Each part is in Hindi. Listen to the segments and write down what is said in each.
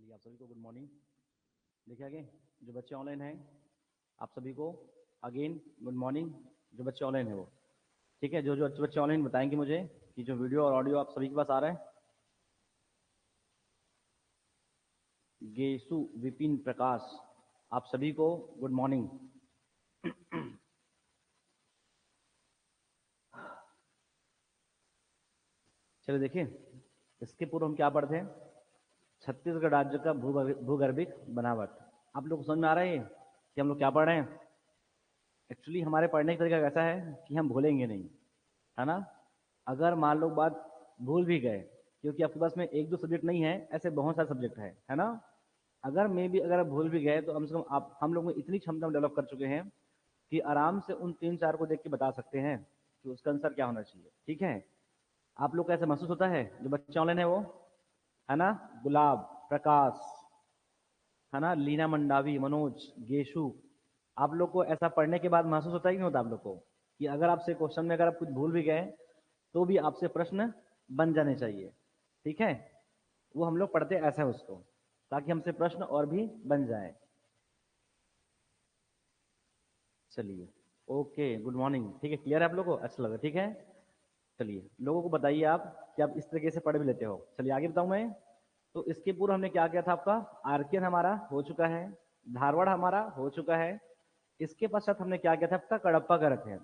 चलिए आप सभी को गुड मॉर्निंग। देखिए आगे जो बच्चे ऑनलाइन हैं आप सभी को अगेन गुड मॉर्निंग। जो बच्चे ऑनलाइन है वो ठीक है। जो जो बच्चे ऑनलाइन बताएंगे मुझे कि जो वीडियो और ऑडियो आप सभी के पास आ रहा है। गेसु विपिन प्रकाश आप सभी को गुड मॉर्निंग। चलिए देखिए इसके पूर्व हम क्या पढ़ते हैं, छत्तीसगढ़ राज्य का भूगर्भिक बनावट। आप लोग को समझ में आ रहा है कि हम लोग क्या पढ़ रहे हैं। एक्चुअली हमारे पढ़ने का तरीका कैसा है कि हम भूलेंगे नहीं, है ना। अगर मान लो बात भूल भी गए, क्योंकि आपके पास में एक दो सब्जेक्ट नहीं है, ऐसे बहुत सारे सब्जेक्ट है ना। अगर मैं भी अगर भूल भी गए तो कम से कम आप हम लोग में इतनी क्षमता डेवलप कर चुके हैं कि आराम से उन तीन चार को देख के बता सकते हैं कि उसका आंसर क्या होना चाहिए। ठीक है, आप लोग को ऐसा महसूस होता है जो बच्चे ऑनलाइन है वो, है ना। गुलाब, प्रकाश, है ना, लीना मंडावी, मनोज, गेशु, आप लोग को ऐसा पढ़ने के बाद महसूस होता है कि नहीं होता आप लोग को कि अगर आपसे क्वेश्चन में अगर आप कुछ भूल भी गए तो भी आपसे प्रश्न बन जाने चाहिए। ठीक है, वो हम लोग पढ़ते ऐसा है उसको, ताकि हमसे प्रश्न और भी बन जाए। चलिए ओके गुड मॉर्निंग। ठीक है, क्लियर है आप लोगों को, अच्छा लगा। ठीक है, चलिए लोगों को बताइए आप कि आप इस तरीके से पढ़ भी लेते हो। चलिए आगे बताऊं मैं। तो इसके पूर्व हमने क्या किया था, आपका आरकेन हमारा हो चुका है, धारवाड़ हमारा हो चुका है। इसके पश्चात हमने क्या किया था, आपका कडप्पा का रखे हैं,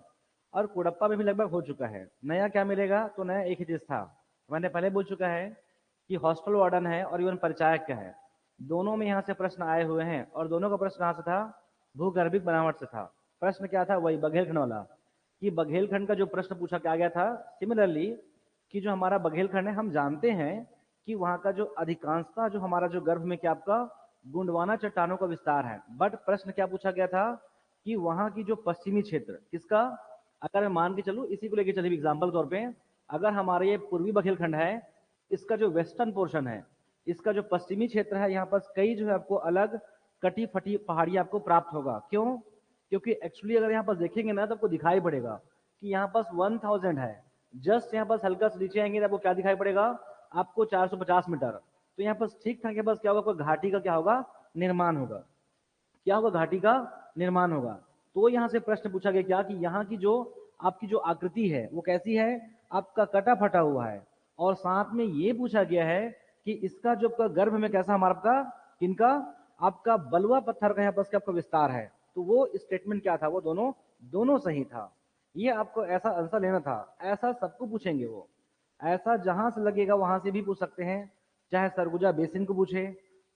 और कुड़प्पा में भी लगभग हो चुका है। नया क्या मिलेगा, तो नया एक ही चीज था, मैंने पहले बोल चुका है कि हॉस्टल वार्डन है और इवन परिचायक क्या है, दोनों में यहाँ से प्रश्न आए हुए हैं। और दोनों का प्रश्न कहाँ से था, भूगर्भिक बनावट से था। प्रश्न क्या था, वही बघेलखंड वाला, कि बघेलखंड का जो प्रश्न पूछा क्या गया था। सिमिलरली कि जो हमारा बघेलखंड है, हम जानते हैं कि वहां का जो अधिकांशता जो हमारा जो गर्भ में क्या आपका गुंडवाना चट्टानों का विस्तार है। बट प्रश्न क्या पूछा गया था कि वहां की जो पश्चिमी क्षेत्र किसका, अगर मैं मान के चलूं इसी को लेके चलिए एग्जाम्पल तौर पे, अगर हमारा ये पूर्वी बघेलखंड है, इसका जो वेस्टर्न पोर्शन है, इसका जो पश्चिमी क्षेत्र है, यहाँ पर कई जो है आपको अलग कटी फटी पहाड़ी आपको प्राप्त होगा। क्यों, क्योंकि एक्चुअली अगर यहाँ पर देखेंगे ना तो आपको दिखाई पड़ेगा कि यहाँ पास 1000 है। जस्ट यहाँ पास हल्का से नीचे आएंगे तो आपको क्या दिखाई पड़ेगा, आपको 450 मीटर। तो यहाँ पास ठीक ठाक, यहाँ पास क्या होगा, घाटी का क्या होगा, निर्माण होगा। क्या होगा, घाटी का निर्माण होगा। तो यहाँ से प्रश्न पूछा गया क्या कि यहाँ की जो आपकी जो आकृति है वो कैसी है, आपका कटा फटा हुआ है। और साथ में ये पूछा गया है कि इसका जो आपका गर्भ में कैसा हमारा आपका किनका, आपका बलुआ पत्थर का यहाँ पर आपका विस्तार है। तो वो स्टेटमेंट क्या था, वो दोनों दोनों सही था। ये आपको ऐसा आंसर लेना था, ऐसा सबको पूछेंगे वो, ऐसा जहां से लगेगा वहां से भी पूछ सकते हैं। चाहे सरगुजा बेसिन को पूछे,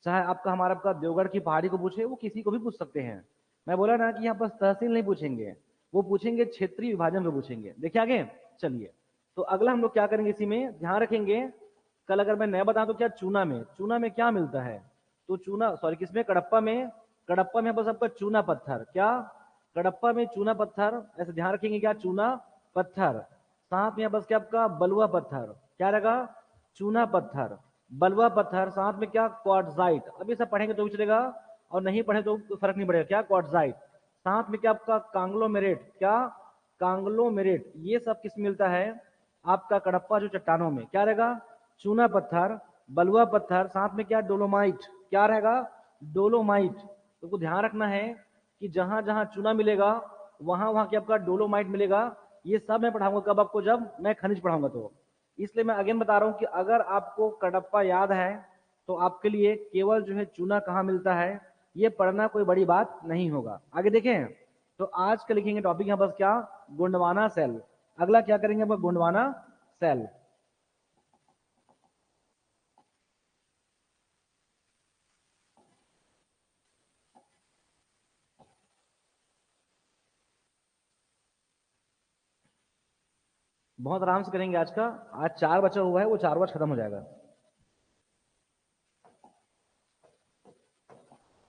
चाहे आपका हमारा आपका देवगढ़ की पहाड़ी को पूछे, वो किसी को भी पूछ सकते हैं। मैं बोला ना कि यहाँ पर तहसील नहीं पूछेंगे, वो पूछेंगे क्षेत्रीय विभाजन को पूछेंगे। देखिए आगे चलिए, तो अगला हम लोग क्या करेंगे, इसी में ध्यान रखेंगे। कल अगर मैं नया बताऊं तो क्या, चूना में क्या मिलता है, तो चूना सॉरी किसमें, कडप्पा में बस आपका चूना पत्थर, क्या कडप्पा में चूना पत्थर, ऐसे ध्यान रखेंगे क्या, चूना पत्थर। साथ में बस क्या आपका बलुआ पत्थर, क्या रहेगा, चूना पत्थर, बलुआ पत्थर। साथ में क्या, क्वार्ट्जाइट। अभी सब पढ़ेंगे तो भी चलेगा, और नहीं पढ़े तो फर्क नहीं पड़ेगा, क्या क्वार्ट्जाइट। साथ में क्या आपका कांग्लोमेरेट, क्या कांग्लोमेरेट। ये सब किस मिलता है, आपका कडप्पा जो चट्टानों में क्या रहेगा, चूना पत्थर, बलुआ पत्थर। साथ में क्या, डोलोमाइट, क्या रहेगा, डोलोमाइट। तो ध्यान रखना है कि जहां जहां चूना मिलेगा वहां वहां क्या आपका डोलोमाइट मिलेगा। ये सब मैं पढ़ाऊंगा कब आपको, जब मैं खनिज पढ़ाऊंगा तो। इसलिए मैं अगेन बता रहा हूं कि अगर आपको कडप्पा याद है तो आपके लिए केवल जो है चूना कहाँ मिलता है ये पढ़ना कोई बड़ी बात नहीं होगा। आगे देखें, तो आज का लिखेंगे टॉपिक यहाँ बस क्या, गोंडवाना सेल। अगला क्या करेंगे हम, गोंडवाना सेल। बहुत आराम से करेंगे आज का, आज 4 बचा हुआ है, वो 4 वर्ष खत्म हो जाएगा।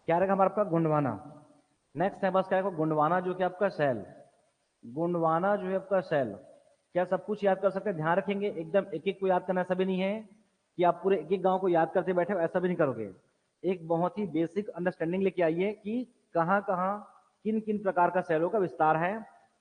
क्या रहेगा हमारा आपका, गोंडवाना। नेक्स्ट है बस क्या है, गोंडवाना जो कि आपका सेल, गोंडवाना जो है आपका सेल। क्या सब कुछ याद कर सकते हैं, ध्यान रखेंगे एकदम एक एक को याद करना ऐसा भी नहीं है कि आप पूरे एक एक गांव को याद करते बैठे हो, ऐसा भी नहीं करोगे। एक बहुत ही बेसिक अंडरस्टैंडिंग लेके आइए कि कहाँ कहाँ किन किन प्रकार का सेलों का विस्तार है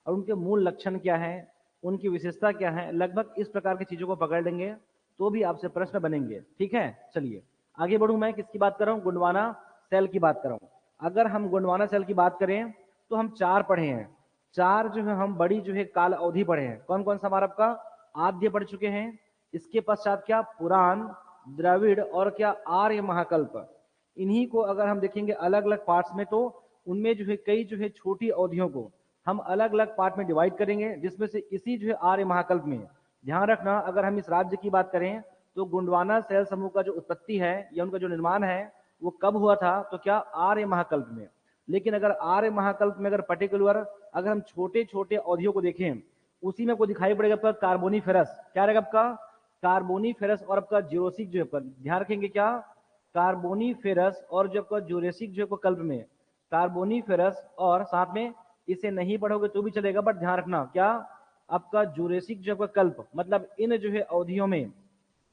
और उनके मूल लक्षण क्या है, उनकी विशेषता क्या है। लगभग इस प्रकार की चीजों को पकड़ लेंगे तो भी आपसे प्रश्न बनेंगे। ठीक है, चलिए आगे बढ़ूं मैं, किसकी बात कर रहा हूँ? गोंडवाना सेल की बात कर रहा हूँ। अगर हम गोंडवाना सेल की बात करें तो हम 4 पढ़े हैं। 4 जो है हम बड़ी जो है काल अवधि पढ़े हैं। कौन कौन सा हमारा आपका? आद्य पढ़ चुके हैं। इसके पश्चात क्या? पुराण, द्रविड़ और क्या? आर्य महाकल्प। इन्हीं को अगर हम देखेंगे अलग अलग पार्ट्स में तो उनमें जो है कई जो है छोटी अवधियों को हम अलग अलग पार्ट में डिवाइड करेंगे, जिसमें से इसी जो है आर्य महाकल्प में ध्यान रखना, अगर हम इस राज्य की बात करें तो गोंडवाना सेल समूह का जो उत्पत्ति है या उनका जो निर्माण है वो कब हुआ था? तो क्या? आर्य महाकल्प में। लेकिन अगर आर्य महाकल्प में अगर पर्टिकुलर अगर हम छोटे छोटे अवधियों को देखें, उसी में आपको दिखाई पड़ेगा आपका कार्बोनीफेरस। क्या रहेगा आपका? कार्बोनीफेरस और आपका ज्यूरेसिक जो है, ध्यान रखेंगे क्या? कार्बोनीफेरस और जो आपका ज्यूरेसिक जो है कल्प में, कार्बोनीफेरस और साथ में इसे नहीं पढ़ोगे तो भी चलेगा, बट ध्यान रखना क्या? आपका ज्यूरेसिक जो आपका कल्प, मतलब इन जो है अवधियों में,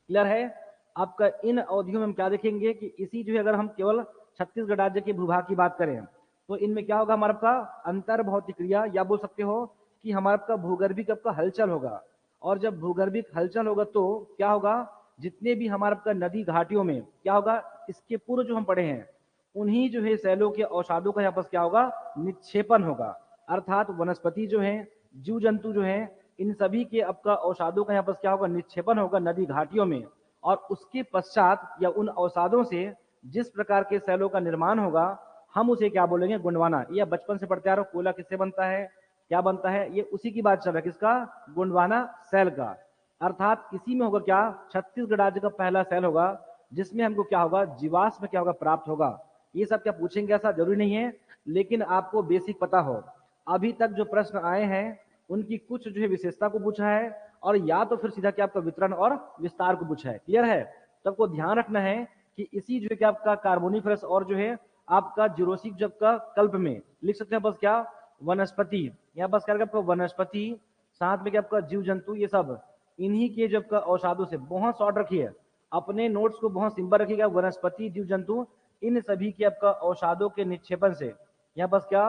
क्लियर है? आपका इन अवधियों में हम क्या देखेंगे कि इसी जो है अगर हम केवल छत्तीसगढ़ राज्य के भूभाग की बात करें तो इनमें क्या होगा? हमारा आपका अंतर भौतिक क्रिया, या बोल सकते हो कि हमारा आपका भूगर्भिक आपका हलचल होगा। और जब भूगर्भिक हलचल होगा तो क्या होगा? जितने भी हमारा आपका नदी घाटियों में क्या होगा? इसके पूर्व जो हम पढ़े हैं उन्हीं जो है सेलों के अवसादों का यहाँ पर क्या होगा? निक्षेपण होगा। अर्थात वनस्पति जो है, जीव जंतु जो है, इन सभी के आपका अवसादों का यहाँ पर क्या होगा? निक्षेपण होगा नदी घाटियों में। और उसके पश्चात या उन अवसादों से जिस प्रकार के सेलों का निर्माण होगा हम उसे क्या बोलेंगे? गोंडवाना। ये बचपन से पढ़ते आ रहे हो, कोयला किससे बनता है, क्या बनता है, ये उसी की बात चल रहा है। किसका? गोंडवाना सेल का। अर्थात इसी में होगा क्या? छत्तीसगढ़ राज्य का पहला सेल होगा जिसमें हमको क्या होगा? जीवाश्म क्या होगा? प्राप्त होगा। ये सब क्या पूछेंगे ऐसा जरूरी नहीं है, लेकिन आपको बेसिक पता हो। अभी तक जो प्रश्न आए हैं उनकी कुछ जो है विशेषता को पूछा है, और या तो फिर सीधा क्या आपका वितरण और विस्तार को पूछा है। क्लियर है? तो आपको ध्यान रखना है कि इसी जो है क्या आपका कार्बोनिफरस और जो है आपका ज्यूरेसिक जब का कल्प में लिख सकते हैं बस क्या? वनस्पति। यहाँ बस क्या आपका? वनस्पति, साथ में क्या आपका? जीव जंतु, ये सब इन्हीं के जब का अवसादों से। बहुत शॉर्ट रखिए, अपने नोट्स को बहुत सिंपल रखिएगा। वनस्पति, जीव जंतु, इन सभी के आपका अवसादों के निक्षेपण से, यहाँ बस क्या?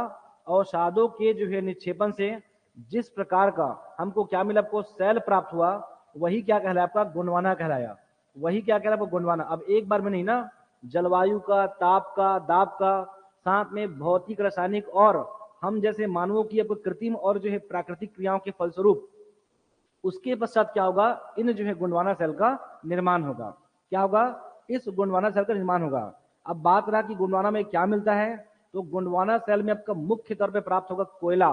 अवसादों के जो है निक्षेपण से जिस प्रकार का हमको क्या मिला? आपको सेल प्राप्त हुआ, वही क्या कहलाया? आपका गोंडवाना कहलाया। वही क्या कहलाया? आपको गोंडवाना। अब एक बार में नहीं ना, जलवायु का, ताप का, दाब का, साथ में भौतिक, रासायनिक और हम जैसे मानवों की आपको कृत्रिम और जो है प्राकृतिक क्रियाओं के फलस्वरूप उसके पश्चात क्या होगा? इन जो है गोंडवाना सेल का निर्माण होगा। क्या होगा? इस गोंडवाना सेल का निर्माण होगा। अब बात रहा कि गोंडवाना में क्या मिलता है, तो गोंडवाना सेल में आपका मुख्य तौर पे प्राप्त होगा कोयला।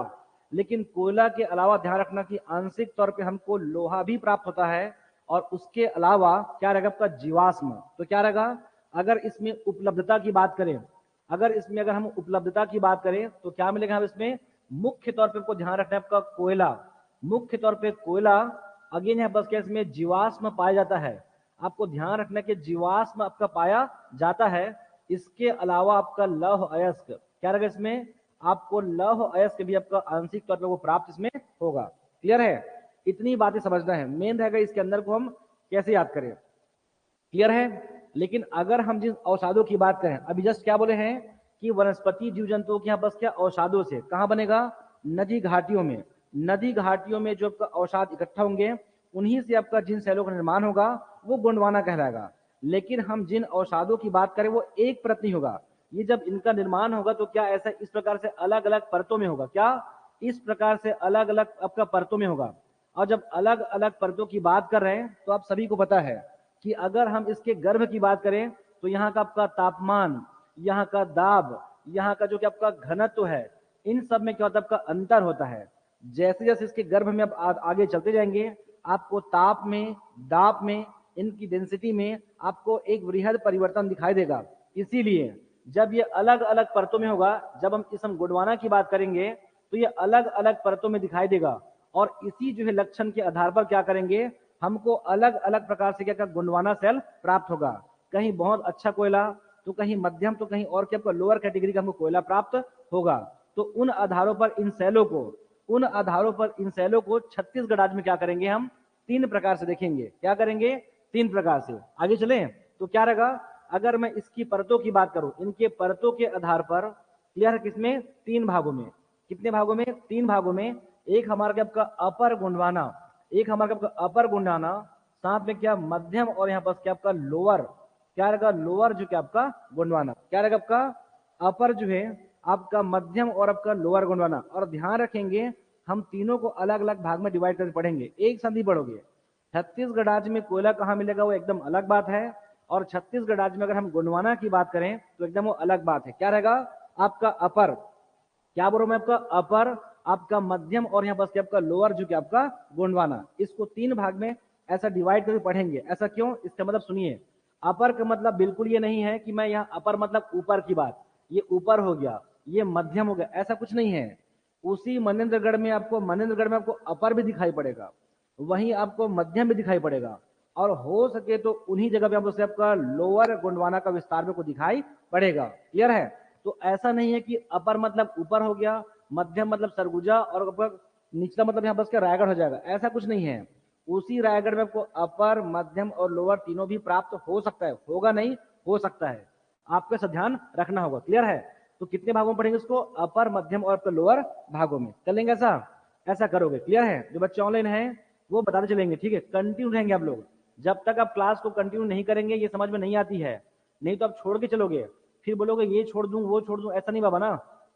लेकिन कोयला के अलावा ध्यान रखना कि आंशिक तौर पे हमको लोहा भी प्राप्त होता है, और उसके अलावा क्या रहेगा? आपका जीवाश्म। तो क्या रहेगा? अगर इसमें उपलब्धता की बात करें, अगर हम उपलब्धता की बात करें तो क्या मिलेगा? हम इसमें मुख्य तौर पे आपको ध्यान रखना है आपका कोयला, मुख्य तौर पे कोयला। अगेन है बस क्या? इसमें जीवाश्म पाया जाता है। आपको ध्यान रखना कि जीवाश्म आपका पाया जाता है। इसके अलावा आपका लौह अयस्क क्या रहेगा? इसमें आपको लौह अयस्क भी आपका आंशिक तौर पे वो प्राप्त इसमें होगा। क्लियर है? इतनी बातें समझना है। मेन रहेगा इसके अंदर को हम कैसे याद करें। क्लियर है? लेकिन अगर हम जिन अवसादों की बात करें, अभी जस्ट क्या बोले हैं कि वनस्पति जीव जंतुओं के यहाँ बस क्या? अवसादों से। कहाँ बनेगा? नदी घाटियों में। नदी घाटियों में जो आपका अवसाद इकट्ठा होंगे उन्हीं से आपका जिन सेलों का निर्माण होगा वो गोंडवाना कहलाएगा। लेकिन हम जिन अवसादों की बात करें वो एक परत नहीं होगा। ये जब इनका निर्माण होगा तो क्या ऐसा इस प्रकार से अलग अलग परतों में होगा? क्या इस प्रकार से अलग अलग आपका परतों में होगा। और जब अलग अलग परतों की बात कर रहे हैं तो आप सभी को पता है कि अगर हम इसके गर्भ की बात करें तो यहाँ का आपका तापमान, यहाँ का दाब, यहाँ का जो कि आपका घनत्व है, इन सब में क्या होता है? आपका अंतर होता है। जैसे जैसे इसके गर्भ में आप आगे चलते जाएंगे आपको ताप में, दाब में, इनकी डेंसिटी में आपको एक वृहद परिवर्तन दिखाई देगा। इसीलिए जब ये अलग अलग परतों में होगा, जब हम गोंडवाना की बात करेंगे तो ये अलग अलग परतों में दिखाई देगा। और इसी जो है लक्षण के आधार पर क्या करेंगे? हमको अलग अलग प्रकार से क्या गोंडवाना सेल प्राप्त होगा। कहीं बहुत अच्छा कोयला, तो कहीं मध्यम, तो कहीं और क्या आपका लोअर कैटेगरी का हमको कोयला प्राप्त होगा। तो उन आधारों पर इन सेलों को छत्तीसगढ़ राज्य में क्या करेंगे? हम 3 प्रकार से देखेंगे। क्या करेंगे? 3 प्रकार से। आगे चलें तो क्या रहेगा? अगर मैं इसकी परतों की बात करूं, इनके परतों के आधार पर क्लियर है? किसमें? 3 भागों में। कितने भागों में? 3 भागों में। एक हमारा क्या आपका अपर गोंडवाना, एक हमारा आपका अपर गोंडवाना, साथ में क्या मध्यम, और यहाँ पर क्या आपका लोअर। क्या रहेगा लोअर जो कि आपका गोंडवाना, क्या रहेगा आपका अपर जो है आपका मध्यम और आपका लोअर गोंडवाना। और ध्यान रखेंगे हम तीनों को अलग अलग भाग में डिवाइड करके पढ़ेंगे, एक संधि पढ़ोगे। छत्तीसगढ़ राज्य में कोयला कहाँ मिलेगा वो एकदम अलग बात है, और छत्तीसगढ़ राज्य में अगर हम गोंडवाना की बात करें तो एकदम वो अलग बात है। क्या रहेगा आपका अपर, क्या बोल रहा हूं मैं, आपका अपर, आपका मध्यम और यहाँ पर आपका लोअर जो कि आपका गोंडवाना। इसको तीन भाग में ऐसा डिवाइड करके पढ़ेंगे। ऐसा क्यों, इसका मतलब सुनिए, अपर का मतलब बिल्कुल ये नहीं है कि मैं यहाँ अपर मतलब ऊपर की बात, ये ऊपर हो गया ये मध्यम हो गया, ऐसा कुछ नहीं है। उसी मनेन्द्रगढ़ में आपको अपर भी दिखाई पड़ेगा, वहीं आपको मध्यम भी दिखाई पड़ेगा, और हो सके तो उन्हीं जगह पे आपको आपका लोअर गोंडवाना का विस्तार में को दिखाई पड़ेगा। क्लियर है। तो ऐसा नहीं है कि अपर मतलब ऊपर हो गया, मध्यम मतलब सरगुजा, और निचला मतलब यहाँ बस क्या रायगढ़ हो जाएगा, ऐसा कुछ नहीं है। उसी रायगढ़ में आपको अपर मध्यम और लोअर तीनों भी प्राप्त हो सकता है, होगा नहीं, हो सकता है, आपको ऐसा ध्यान रखना होगा। क्लियर है। तो कितने भागों में पढ़ेंगे इसको, अपर मध्यम और लोअर भागों में कर लेंगे, ऐसा करोगे। क्लियर है। जो बच्चे ऑनलाइन है वो बताते चलेंगे, ठीक है, कंटिन्यू रहेंगे आप लोग। जब तक आप क्लास को कंटिन्यू नहीं करेंगे ये समझ में नहीं आती है, नहीं तो आप छोड़ के चलोगे, फिर बोलोगे ये छोड़ दूं वो छोड़ दूं, ऐसा नहीं बाबा ना।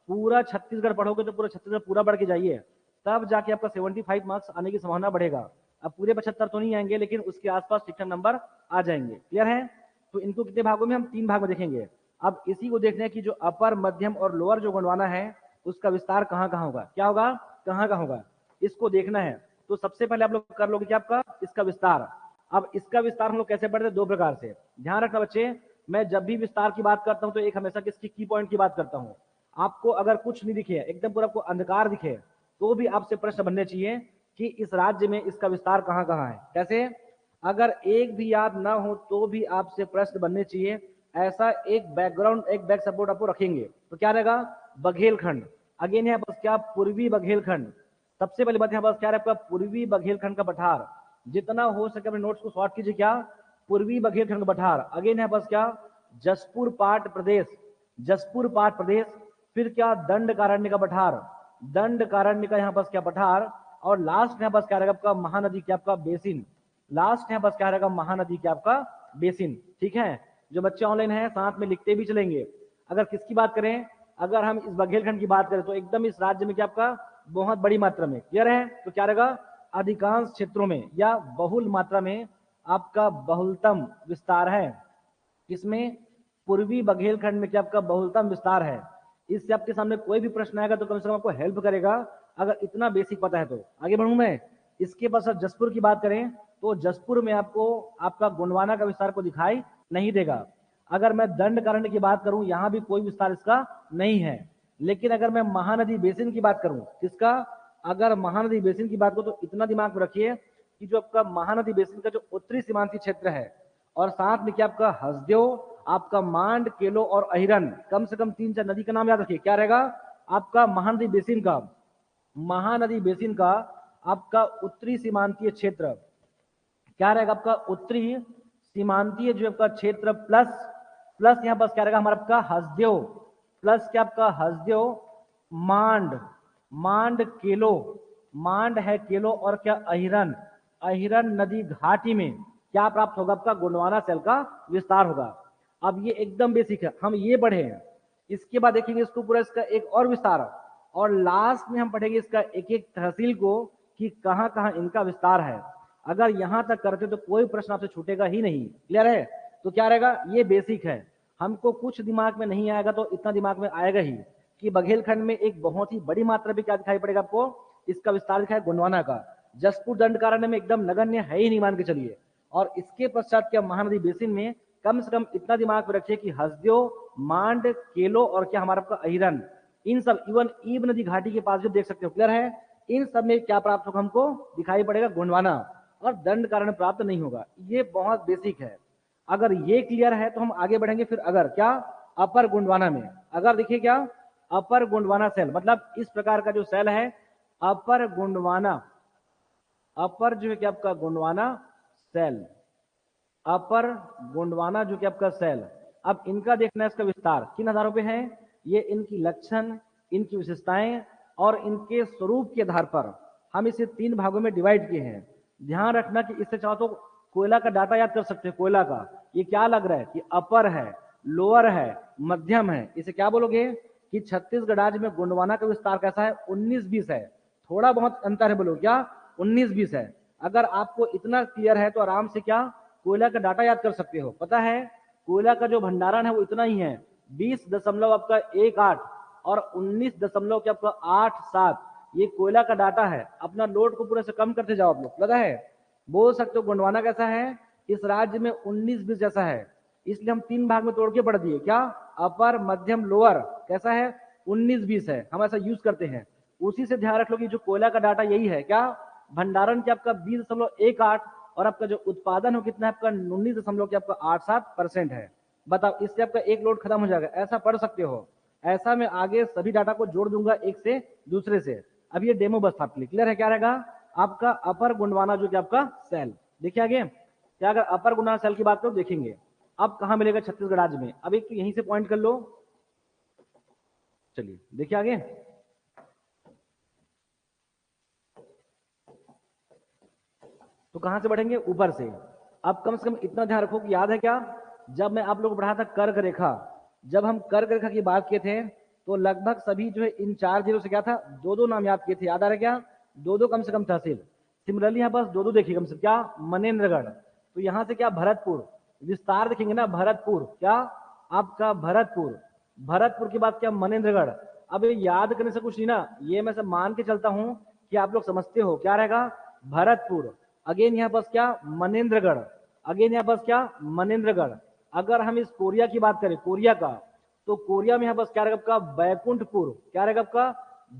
पूरा छत्तीसगढ़ पढ़ोगे तो पूरा छत्तीसगढ़ पूरा पढ़ के जाइए, तब जाके आपका 75 मार्क्स आने की संभावना बढ़ेगा। अब पूरे 75 तो नहीं आएंगे, लेकिन उसके आसपास ठीक ठाक नंबर आ जाएंगे। क्लियर है। तो इनको कितने भागों में, हम तीन भाग में देखेंगे। अब इसी को देखने की जो अपर मध्यम और लोअर जो गोंडवाना है उसका विस्तार कहाँ कहाँ होगा, क्या होगा, कहाँ कहाँ होगा, इसको देखना है। तो सबसे पहले आप लोग कर लोगे क्या, आपका इसका विस्तार। अब इसका विस्तार हम लोग कैसे पढ़ते हैं, दो प्रकार से। ध्यान रखना बच्चे, मैं जब भी विस्तार की बात करता हूं तो एक हमेशा किसकी की पॉइंट की बात करता हूं। आपको अगर कुछ नहीं दिखे, एकदम पूरा आपको अंधकार दिखे, तो भी आपसे प्रश्न बनने चाहिए कि इस राज्य में इसका विस्तार कहाँ कहाँ है। कैसे, अगर एक भी याद ना हो तो भी आपसे प्रश्न बनने चाहिए। ऐसा एक बैकग्राउंड, एक बैक सपोर्ट आपको रखेंगे। तो क्या रहेगा, बघेलखंड। अगेन है बस क्या, पूर्वी बघेलखंड। सबसे पहली बात यहाँ बस क्या रहेगा, पूर्वी बघेलखंड का पठार। जितना हो सके अपने नोट्स को शॉर्ट कीजिए, क्या, पूर्वी बघेलखंड का पठार। अगेन है बस क्या, जसपुर पाट प्रदेश, जसपुर पाट प्रदेश। फिर क्या, दंडकारण्य का पठार, दंडकारण्य का यहाँ बस क्या पठार। और लास्ट यहाँ बस क्या रहेगा आपका, महानदी क्या आपका बेसिन। लास्ट यहाँ बस क्या रहेगा, महानदी क्या आपका बेसिन। ठीक है। जो बच्चे ऑनलाइन है साथ में लिखते भी चलेंगे। अगर किसकी बात करें, अगर हम इस बघेलखंड की बात करें तो एकदम इस राज्य में क्या आपका बहुत बड़ी मात्रा में। क्लियर है। तो क्या रहेगा, अधिकांश क्षेत्रों में या बहुल मात्रा में आपका बहुलतम विस्तार है। किसमें, पूर्वी बघेलखंड में क्या आपका बहुलतम विस्तार है। इससे आपके सामने कोई भी प्रश्न आएगा तो कम से कम आपको हेल्प करेगा, अगर इतना बेसिक पता है तो। आगे बढ़ूं मैं, इसके पास जसपुर की बात करें तो जसपुर में आपको आपका गोंडवाना का विस्तार को दिखाई नहीं देगा। अगर मैं दंडकारण्य की बात करूं, यहां भी कोई विस्तार इसका नहीं है। लेकिन अगर मैं महानदी बेसिन की बात करूं, किसका, अगर महानदी बेसिन की बात करूं तो इतना दिमाग में रखिए कि जो आपका महानदी बेसिन का जो उत्तरी सीमांतीय क्षेत्र है, और साथ में क्या आपका हसदेव, आपका मांड, केलो और अहिरन, कम से कम 3-4 नदी का नाम याद रखिए। क्या रहेगा आपका महानदी बेसिन का, महानदी बेसिन का आपका उत्तरी सीमांतीय क्षेत्र क्या रहेगा, आपका उत्तरी सीमांतीय जो आपका क्षेत्र प्लस प्लस यहाँ बस क्या रहेगा हमारा आपका हसदेव, प्लस क्या आपका हसदेव, मांड, मांड केलो, मांड है केलो, और क्या अहिरन, अहिरन नदी घाटी में क्या प्राप्त होगा, आपका गोंडवाना सेल का विस्तार होगा। अब ये एकदम बेसिक है, हम ये पढ़े हैं। इसके बाद देखेंगे इसको पूरा इसका एक और विस्तार, और लास्ट में हम पढ़ेंगे इसका एक एक तहसील को कि कहाँ कहाँ इनका विस्तार है। अगर यहां तक करते तो कोई प्रश्न आपसे छूटेगा ही नहीं। क्लियर है। तो क्या रहेगा, ये बेसिक है। हमको कुछ दिमाग में नहीं आएगा तो इतना दिमाग में आएगा ही कि बघेलखंड में एक बहुत ही बड़ी मात्रा में क्या दिखाई पड़ेगा आपको, इसका विस्तार दिखाई गोंडवाना का। जसपुर दंडकारण्य में एकदम नगण्य है ही नहीं, मान के चलिए। और इसके पश्चात क्या, महानदी बेसिन में कम से कम इतना दिमाग में रखिए कि हसदेव, मांड, केलो और क्या हमारा आपका अहिरन, इन सब, इवन ईब नदी घाटी के पास जो देख सकते हो। क्लियर है। इन सब में क्या प्राप्त होगा, हमको दिखाई पड़ेगा गोंडवाना, और दंड कारण प्राप्त नहीं होगा। ये बहुत बेसिक है। अगर ये क्लियर है तो हम आगे बढ़ेंगे। फिर अगर क्या, अपर गोंडवाना में, अगर देखिए क्या, अपर गोंडवाना सेल मतलब इस प्रकार का जो सेल है, अपर गोंडवाना, अपर जो है कि आपका गोंडवाना सेल, अपर गोंडवाना जो कि आपका सेल। अब इनका देखना है इसका विस्तार किन आधारों पे है, ये इनकी लक्षण, इनकी विशेषताएं और इनके स्वरूप के आधार पर हम इसे 3 भागों में डिवाइड किए हैं। ध्यान रखना कि इससे चाहो तो कोयला का डाटा याद कर सकते हैं, कोयला का। ये क्या लग रहा है कि अपर है, लोअर है, मध्यम है। इसे क्या बोलोगे कि छत्तीसगढ़ राज्य में गोंडवाना का विस्तार कैसा है, 19-20 है। थोड़ा बहुत अंतर है, बोलो क्या, 19-20 है। अगर आपको इतना क्लियर है तो आराम से क्या कोयला का डाटा याद कर सकते हो। पता है कोयला का जो भंडारण है वो इतना ही है, 20.18 और 19.87 ये कोयला का डाटा है। अपना लोड को पूरे से कम करते जाओ आप लोग, पता है। बोल सकते हो गोंडवाना कैसा है, इस राज्य में 19-20 जैसा है, इसलिए हम 3 भाग में तोड़ के पढ़ दिए, क्या, अपर मध्यम लोअर। कैसा है, 19-20 है, हम ऐसा यूज करते हैं। उसी से ध्यान रख लो कि जो कोयला का डाटा यही है, क्या, भंडारण की आपका 20.18 और आपका जो उत्पादन हो कितना है आपका 19.87% है। बताओ, इससे आपका एक लोड खत्म हो जाएगा। ऐसा पढ़ सकते हो। ऐसा मैं आगे सभी डाटा को जोड़ दूंगा एक से दूसरे से। अब ये डेमो बस था आपके लिए, क्लियर है। क्या रहेगा आपका अपर गोंडवाना जो कि आपका सेल। देखिए आगे क्या, अगर अपर गोंडवाना सेल की बात करो देखेंगे अब कहां मिलेगा, छत्तीसगढ़ राज्य में। अब एक तो यहीं से पॉइंट कर लो। चलिए देखिए आगे, तो कहां से बढ़ेंगे, ऊपर से। अब कम से कम इतना ध्यान रखो कि याद है क्या, जब मैं आप लोग को पढ़ाया था कर्क रेखा, जब हम कर्क रेखा की बात किए थे तो लगभग सभी जो है इन 4 जिलों से क्या था, 2-2 नाम याद किए थे। याद आ रहा है क्या, 2-2 कम से कम तहसील। सिमिलरली यहाँ बस 2-2 देखिए कम से कम, क्या, मनेन्द्रगढ़। तो यहाँ से क्या, भरतपुर। विस्तार देखेंगे ना, भरतपुर, क्या, आपका भरतपुर। भरतपुर के बाद क्या, मनेन्द्रगढ़। अब ये याद करने से कुछ नहीं ना, ये मैं सब मान के चलता हूं कि आप लोग समझते हो। क्या रहेगा, भरतपुर। अगेन यहाँ पास क्या, मनेन्द्रगढ़। अगेन यहाँ पास क्या, मनेन्द्रगढ़। अगर हम इस कोरिया की बात करें, कोरिया का, तो कोरिया में यहाँ पास क्या रहेगा आपका, बैकुंठपुर। क्या रहेगा आपका,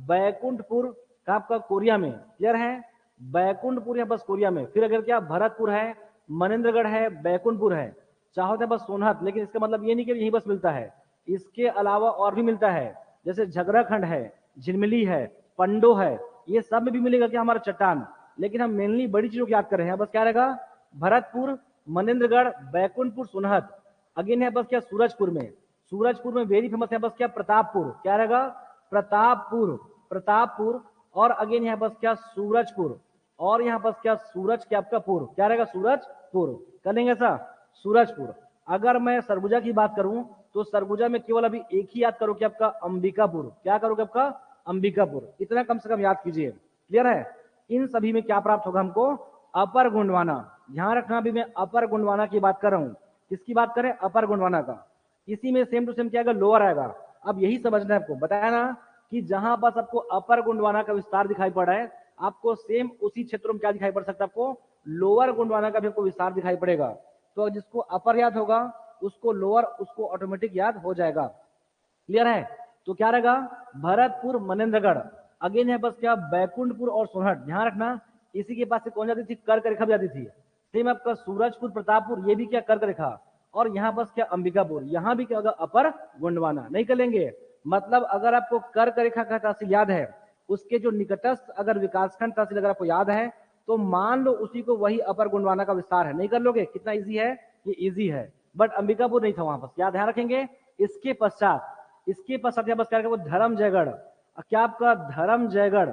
बैकुंठपुर का आपका कोरिया में, क्लियर है। बैकुंठपुर यहाँ पास कोरिया में। फिर अगर क्या, भरतपुर है, मनेन्द्रगढ़ है, बैकुंठपुर है, चाहो तो बस सोनहत। लेकिन इसका मतलब ये नहीं कि यही बस मिलता है, इसके अलावा और भी मिलता है। जैसे झगराखंड है, झिलमिली है, पंडो है, ये सब में भी मिलेगा क्या, हमारा चट्टान। लेकिन हम मेनली बड़ी चीजों की याद कर रहे हैं। बस क्या रहेगा, भरतपुर, मनेन्द्रगढ़, बैकुंठपुर, सोनहत। अगेन है बस क्या, सूरजपुर में। सूरजपुर में वेरी फेमस है बस क्या, प्रतापपुर। क्या रहेगा, प्रतापपुर, प्रतापपुर। और अगेन यहाँ बस क्या, सूरजपुर। और यहाँ बस क्या, सूरज क्या आपका पुर। क्या रहेगा, सूरजपुर। कर लेंगे ऐसा, सूरजपुर। अगर मैं सरगुजा की बात करूं तो सरगुजा में केवल अभी एक ही याद करो कि आपका अंबिकापुर। क्या करोगे आपका, अंबिकापुर। इतना कम से कम याद कीजिए, क्लियर है। इन सभी में क्या प्राप्त होगा हमको, अपर गोंडवाना। ध्यान रखना अभी मैं अपर गोंडवाना की बात कर रहा हूं। किसकी बात करें, अपर गोंडवाना का। इसी में सेम टू सेम क्या आएगा, लोअर आएगा। अब यही समझना है आपको, बताया ना कि जहां पास आपको अपर गोंडवाना का विस्तार दिखाई पड़ रहा है, आपको सेम उसी क्षेत्र में क्या दिखाई पड़ सकता है, आपको लोअर गोंडवाना का भी आपको विस्तार दिखाई पड़ेगा। तो जिसको अपर याद होगा उसको लोअर, उसको ऑटोमेटिक याद हो जाएगा, क्लियर है। तो क्या रहेगा, भरतपुर, मनेन्द्रगढ़। अगेन है बस क्या, बैकुंठपुर और सोनहट। ध्यान रखना इसी के पास से कौन जाती थी, कर्क रेखा भी जाती थी। सेम आपका सूरजपुर, प्रतापपुर, ये भी क्या, कर्क रेखा। और यहाँ बस क्या, अंबिकापुर, यहाँ भी क्या होगा, अपर गोंडवाना। नहीं कर लेंगे, मतलब अगर आपको कर्क रेखा का तहसील याद है, उसके जो निकटस्थ अगर विकासखंड तहसील अगर आपको याद है, तो मान लो उसी को वही अपर गोंडवाना का विस्तार है। नहीं कर लोगे, कितना इजी है, ये इजी है। बट अंबिकापुर नहीं था वहां पर, क्या ध्यान रखेंगे। इसके पश्चात बस क्या, वो धर्मजयगढ़। क्या आपका, धर्मजयगढ़,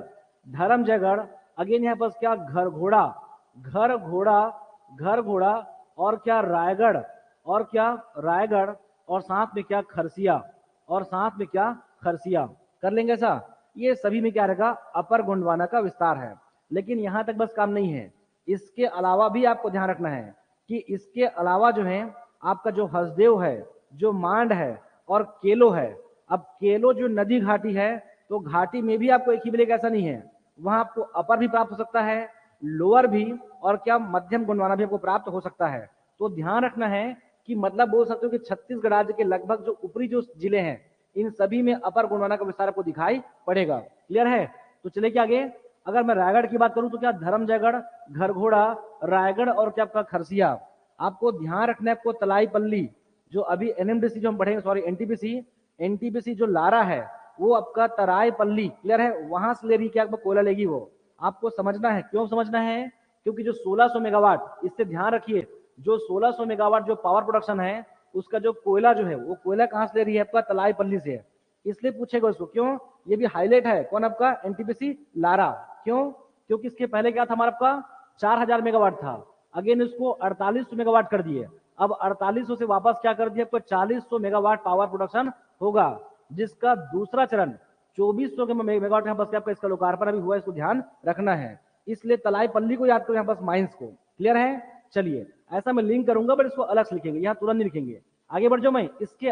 धर्मजयगढ़। अगेन यहाँ पर क्या, घर घोड़ा, घर घोड़ा, घर घोड़ा। और क्या, रायगढ़, और क्या, रायगढ़। और साथ में क्या, खरसिया, और साथ में क्या, खरसिया। कर लेंगे ऐसा। ये सभी में क्या रहेगा, अपर गोंडवाना का विस्तार है। लेकिन यहां तक बस काम नहीं है, इसके अलावा भी आपको ध्यान रखना है कि इसके अलावा जो है आपका जो हसदेव है, जो मांड है, और केलो है। अब केलो जो नदी घाटी है, तो घाटी में भी आपको एक ही मिलेगा ऐसा नहीं है, वहां आपको अपर भी प्राप्त हो सकता है, लोअर भी, और क्या, मध्यम गोंडवाना भी आपको प्राप्त हो सकता है। तो ध्यान रखना है कि मतलब बोल सकते हो कि छत्तीसगढ़ राज्य के लगभग जो ऊपरी जो जिले हैं, इन सभी में अपर गोंडवाना का विस्तार आपको दिखाई पड़ेगा, क्लियर है। तो चले क्या आगे, अगर मैं रायगढ़ की बात करूं तो क्या, धर्मजयगढ़, घरघोड़ा, रायगढ़, और क्या आपका खरसिया। आपको ध्यान रखना है, आपको तलाईपल्ली, जो अभी एनएमडीसी जो हम पढ़ेंगे, सॉरी एनटीपीसी, एनटीपीसी जो लारा है वो आपका तराईपल्ली, क्लियर है, वहां से ले रही क्या आपको कोयला लेगी वो। आपको समझना है, क्यों समझना है, क्योंकि जो 1600 मेगावाट, इससे ध्यान रखिए, जो 1600 मेगावाट जो पावर प्रोडक्शन है, उसका जो कोयला जो है, वो कोयला कहां से ले रही है, आपका तलाईपल्ली से है। इसलिए पूछेगा उसको, क्यों, ये भी हाईलाइट है, कौन आपका, एनटीपीसी लारा। क्यों, क्योंकि इसके पहले क्या था हमारा, आपका 4000 मेगावाट था। अगेन इसको 4800 मेगावाट कर दिए। अब 4800 से वापस क्या कर दिया, आपको 4000 मेगावाट पावर प्रोडक्शन होगा, जिसका दूसरा चरण 2400 के मेगावाट यहाँ बस आपका इसका लोकार्पण अभी हुआ, इसको ध्यान रखना है। इसलिए तलाईपल्ली को याद करो यहाँ बस माइंस को। क्लियर है? चलिए ऐसा मैं लिंक करूंगा बट इसको अलग से लिखेंगे, यहाँ तुरंत नहीं लिखेंगे। आगे बढ़ जाओ मैं। इसके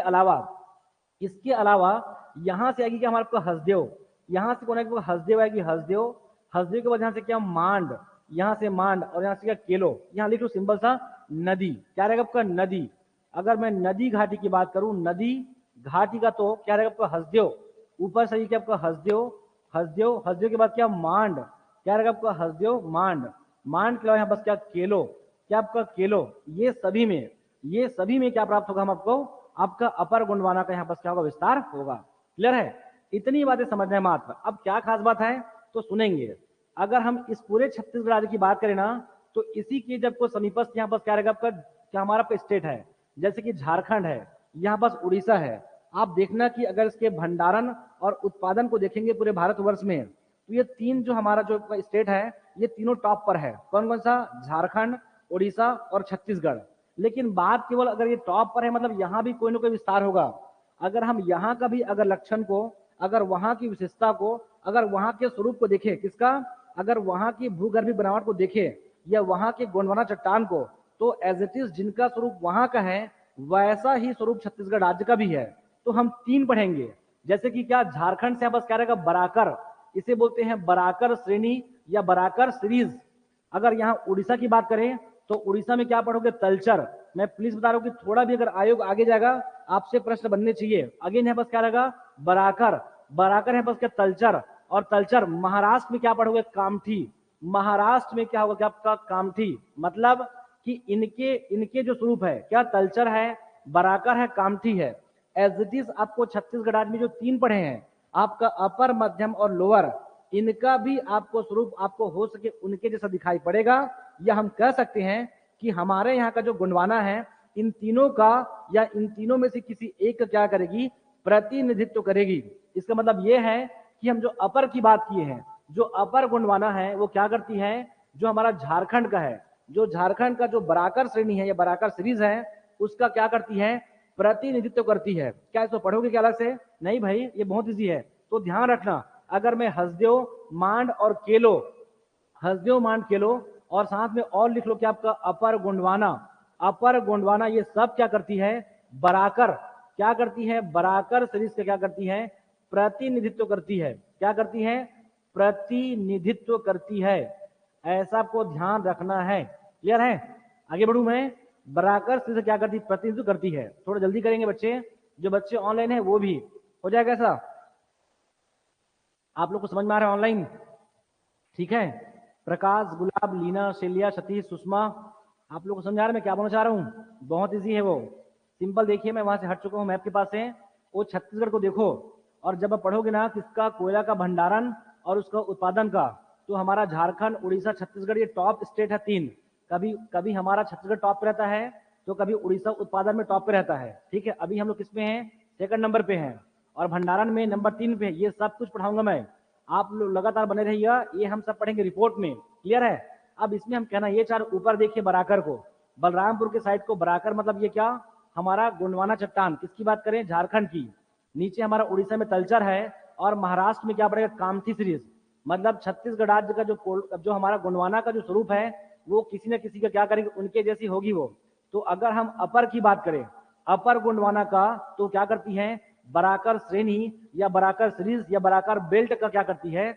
अलावा यहां से आएगी क्या हमारे आपका हसदेव, यहां से कौन आएगी, हसदेव आएगी, हसदेव। हसदेव के बाद यहां से क्या मांड, यहां से मांड, और यहां से क्या केलो। यहां लिख लो सिंपल सा नदी। क्या रहेगा आपका नदी। अगर मैं नदी घाटी की बात करूं, नदी घाटी का तो क्या रहेगा आपका हसदेव। ऊपर से क्या आपका हसदेव, हसदेव, हसदेव के बाद क्या मांड, क्या रहेगा आपका हसदेव मांड। मांड के अलावा यहाँ बस क्या केलो, क्या आपका केलो। ये सभी में क्या प्राप्त होगा हम आपको, आपका अपर गोंडवाना का यहाँ बस क्या होगा, विस्तार होगा। क्लियर है? इतनी बातें समझना है मात्र। अब क्या खास बात है तो सुनेंगे। अगर हम इस पूरे छत्तीसगढ़ राज्य की बात करें ना, तो इसी के जब को समीपस्थ यहाँ पर क्या रहेगा आपका, क्या हमारा स्टेट है, जैसे कि झारखंड है, यहाँ पास उड़ीसा है। आप देखना कि अगर इसके भंडारण और उत्पादन को देखेंगे पूरे भारतवर्ष में, तो ये तीन जो हमारा जो स्टेट है, ये तीनों टॉप पर है। कौन कौन सा? झारखंड, उड़ीसा और छत्तीसगढ़। लेकिन बात केवल अगर ये टॉप पर है, मतलब यहाँ भी कोई ना कोई विस्तार होगा। अगर हम यहाँ का भी अगर लक्षण को, अगर वहां की विशेषता को, अगर वहां के स्वरूप को देखें, किसका, अगर वहां की भूगर्भीय बनावट को देखें या वहां के गोंडवाना चट्टान को, तो एज इट इज जिनका स्वरूप वहां का है, वैसा ही स्वरूप छत्तीसगढ़ राज्य का भी है। तो हम तीन पढ़ेंगे, जैसे कि क्या झारखंड से बस क्या रहेगा, बराकर, इसे बोलते हैं बराकर श्रेणी या बराकर सीरीज। अगर यहाँ उड़ीसा की बात करें तो उड़ीसा में क्या पढ़ोगे, तलचर। मैं प्लीज बता रहा हूँ कि थोड़ा भी अगर आयोग आगे जाएगा आपसे प्रश्न बनने चाहिए। अगेन है बस क्या रहेगा, बराकर, बराकर है बस क्या, तलचर। और तलचर महाराष्ट्र में क्या पढ़ोगे, कामठी। महाराष्ट्र में क्या होगा, क्या आपका कामठी। मतलब कि इनके इनके जो स्वरूप है, क्या तलचर है, बराकर है, कामठी है। एज इट इज आपको छत्तीसगढ़ राज्य में जो तीन पढ़े हैं, आपका अपर, मध्यम और लोअर, इनका भी आपको स्वरूप आपको हो सके उनके जैसा दिखाई पड़ेगा। या हम कह सकते हैं कि हमारे यहाँ का जो गोंडवाना है, इन तीनों का या इन तीनों में से किसी एक का क्या करेगी, प्रतिनिधित्व करेगी। इसका मतलब यह है कि हम जो अपर की बात किए हैं, जो अपर गोंडवाना है वो क्या करती है, जो हमारा झारखंड का है, जो झारखंड का जो बराकर श्रेणी है या बराकर सीरीज है, उसका क्या करती है, प्रतिनिधित्व करती है। क्या इसको पढ़ोगे क्या अलग से? नहीं भाई, ये बहुत इजी है। तो ध्यान रखना, अगर मैं हसदेव, मांड और केलो, हसदेव, मांड, केलो, और साथ में और लिख लो कि आपका अपर गोंडवाना, अपर गोंडवाना, ये सब क्या करती है, बराकर, क्या करती है, बराकर सीरीज का क्या करती है, प्रतिनिधित्व करती है। क्या करती है, प्रतिनिधित्व करती है। ऐसा आपको ध्यान रखना है। क्लियर है? आगे बढ़ू मैं। बराकर सीरीज क्या करती, प्रतिनिधित्व करती है। थोड़ा जल्दी करेंगे बच्चे, जो बच्चे ऑनलाइन है वो भी हो जाएगा ऐसा। आप लोग को समझ में आ रहा है ऑनलाइन? ठीक है। प्रकाश, गुलाब, लीना, शैलिया, सतीश, सुषमा, आप लोग को समझ आ रहा है मैं क्या बोलना चाह रहा हूँ? बहुत इजी है वो, सिंपल। देखिए मैं वहां से हट चुका हूँ, मैप के पास है, वो छत्तीसगढ़ को देखो। और जब आप पढ़ोगे ना किसका, कोयला का भंडारण और उसका उत्पादन का, तो हमारा झारखंड, उड़ीसा, छत्तीसगढ़, ये टॉप स्टेट है तीन। कभी कभी हमारा छत्तीसगढ़ टॉप पे रहता है, तो कभी उड़ीसा उत्पादन में टॉप पे रहता है। ठीक है, अभी हम लोग किस पे हैं, सेकंड नंबर पे हैं, और भंडारण में नंबर 3 पे है। ये सब कुछ पढ़ाऊंगा मैं, आप लोग लगातार बने रहिएगा, ये हम सब पढ़ेंगे रिपोर्ट में। क्लियर है? अब इसमें हम कहना ये चार, ऊपर देखिए बराकर को, बलरामपुर के साइड को बराकर, मतलब ये क्या, हमारा गोंडवाना चट्टान। किसकी बात करें, झारखंड की। नीचे हमारा उड़ीसा में तलचर है, और महाराष्ट्र में क्या पड़ेगा, कामठी सीरीज। मतलब छत्तीसगढ़ राज्य का जो हमारा गोंडवाना का जो स्वरूप है, वो किसी न किसी का क्या करेगी, उनके जैसी होगी वो। तो अगर हम अपर की बात करें, अपर गोंडवाना का, तो क्या करती है, बराकर श्रेणी या बराकर सीरीज या बराकर बेल्ट का क्या करती है,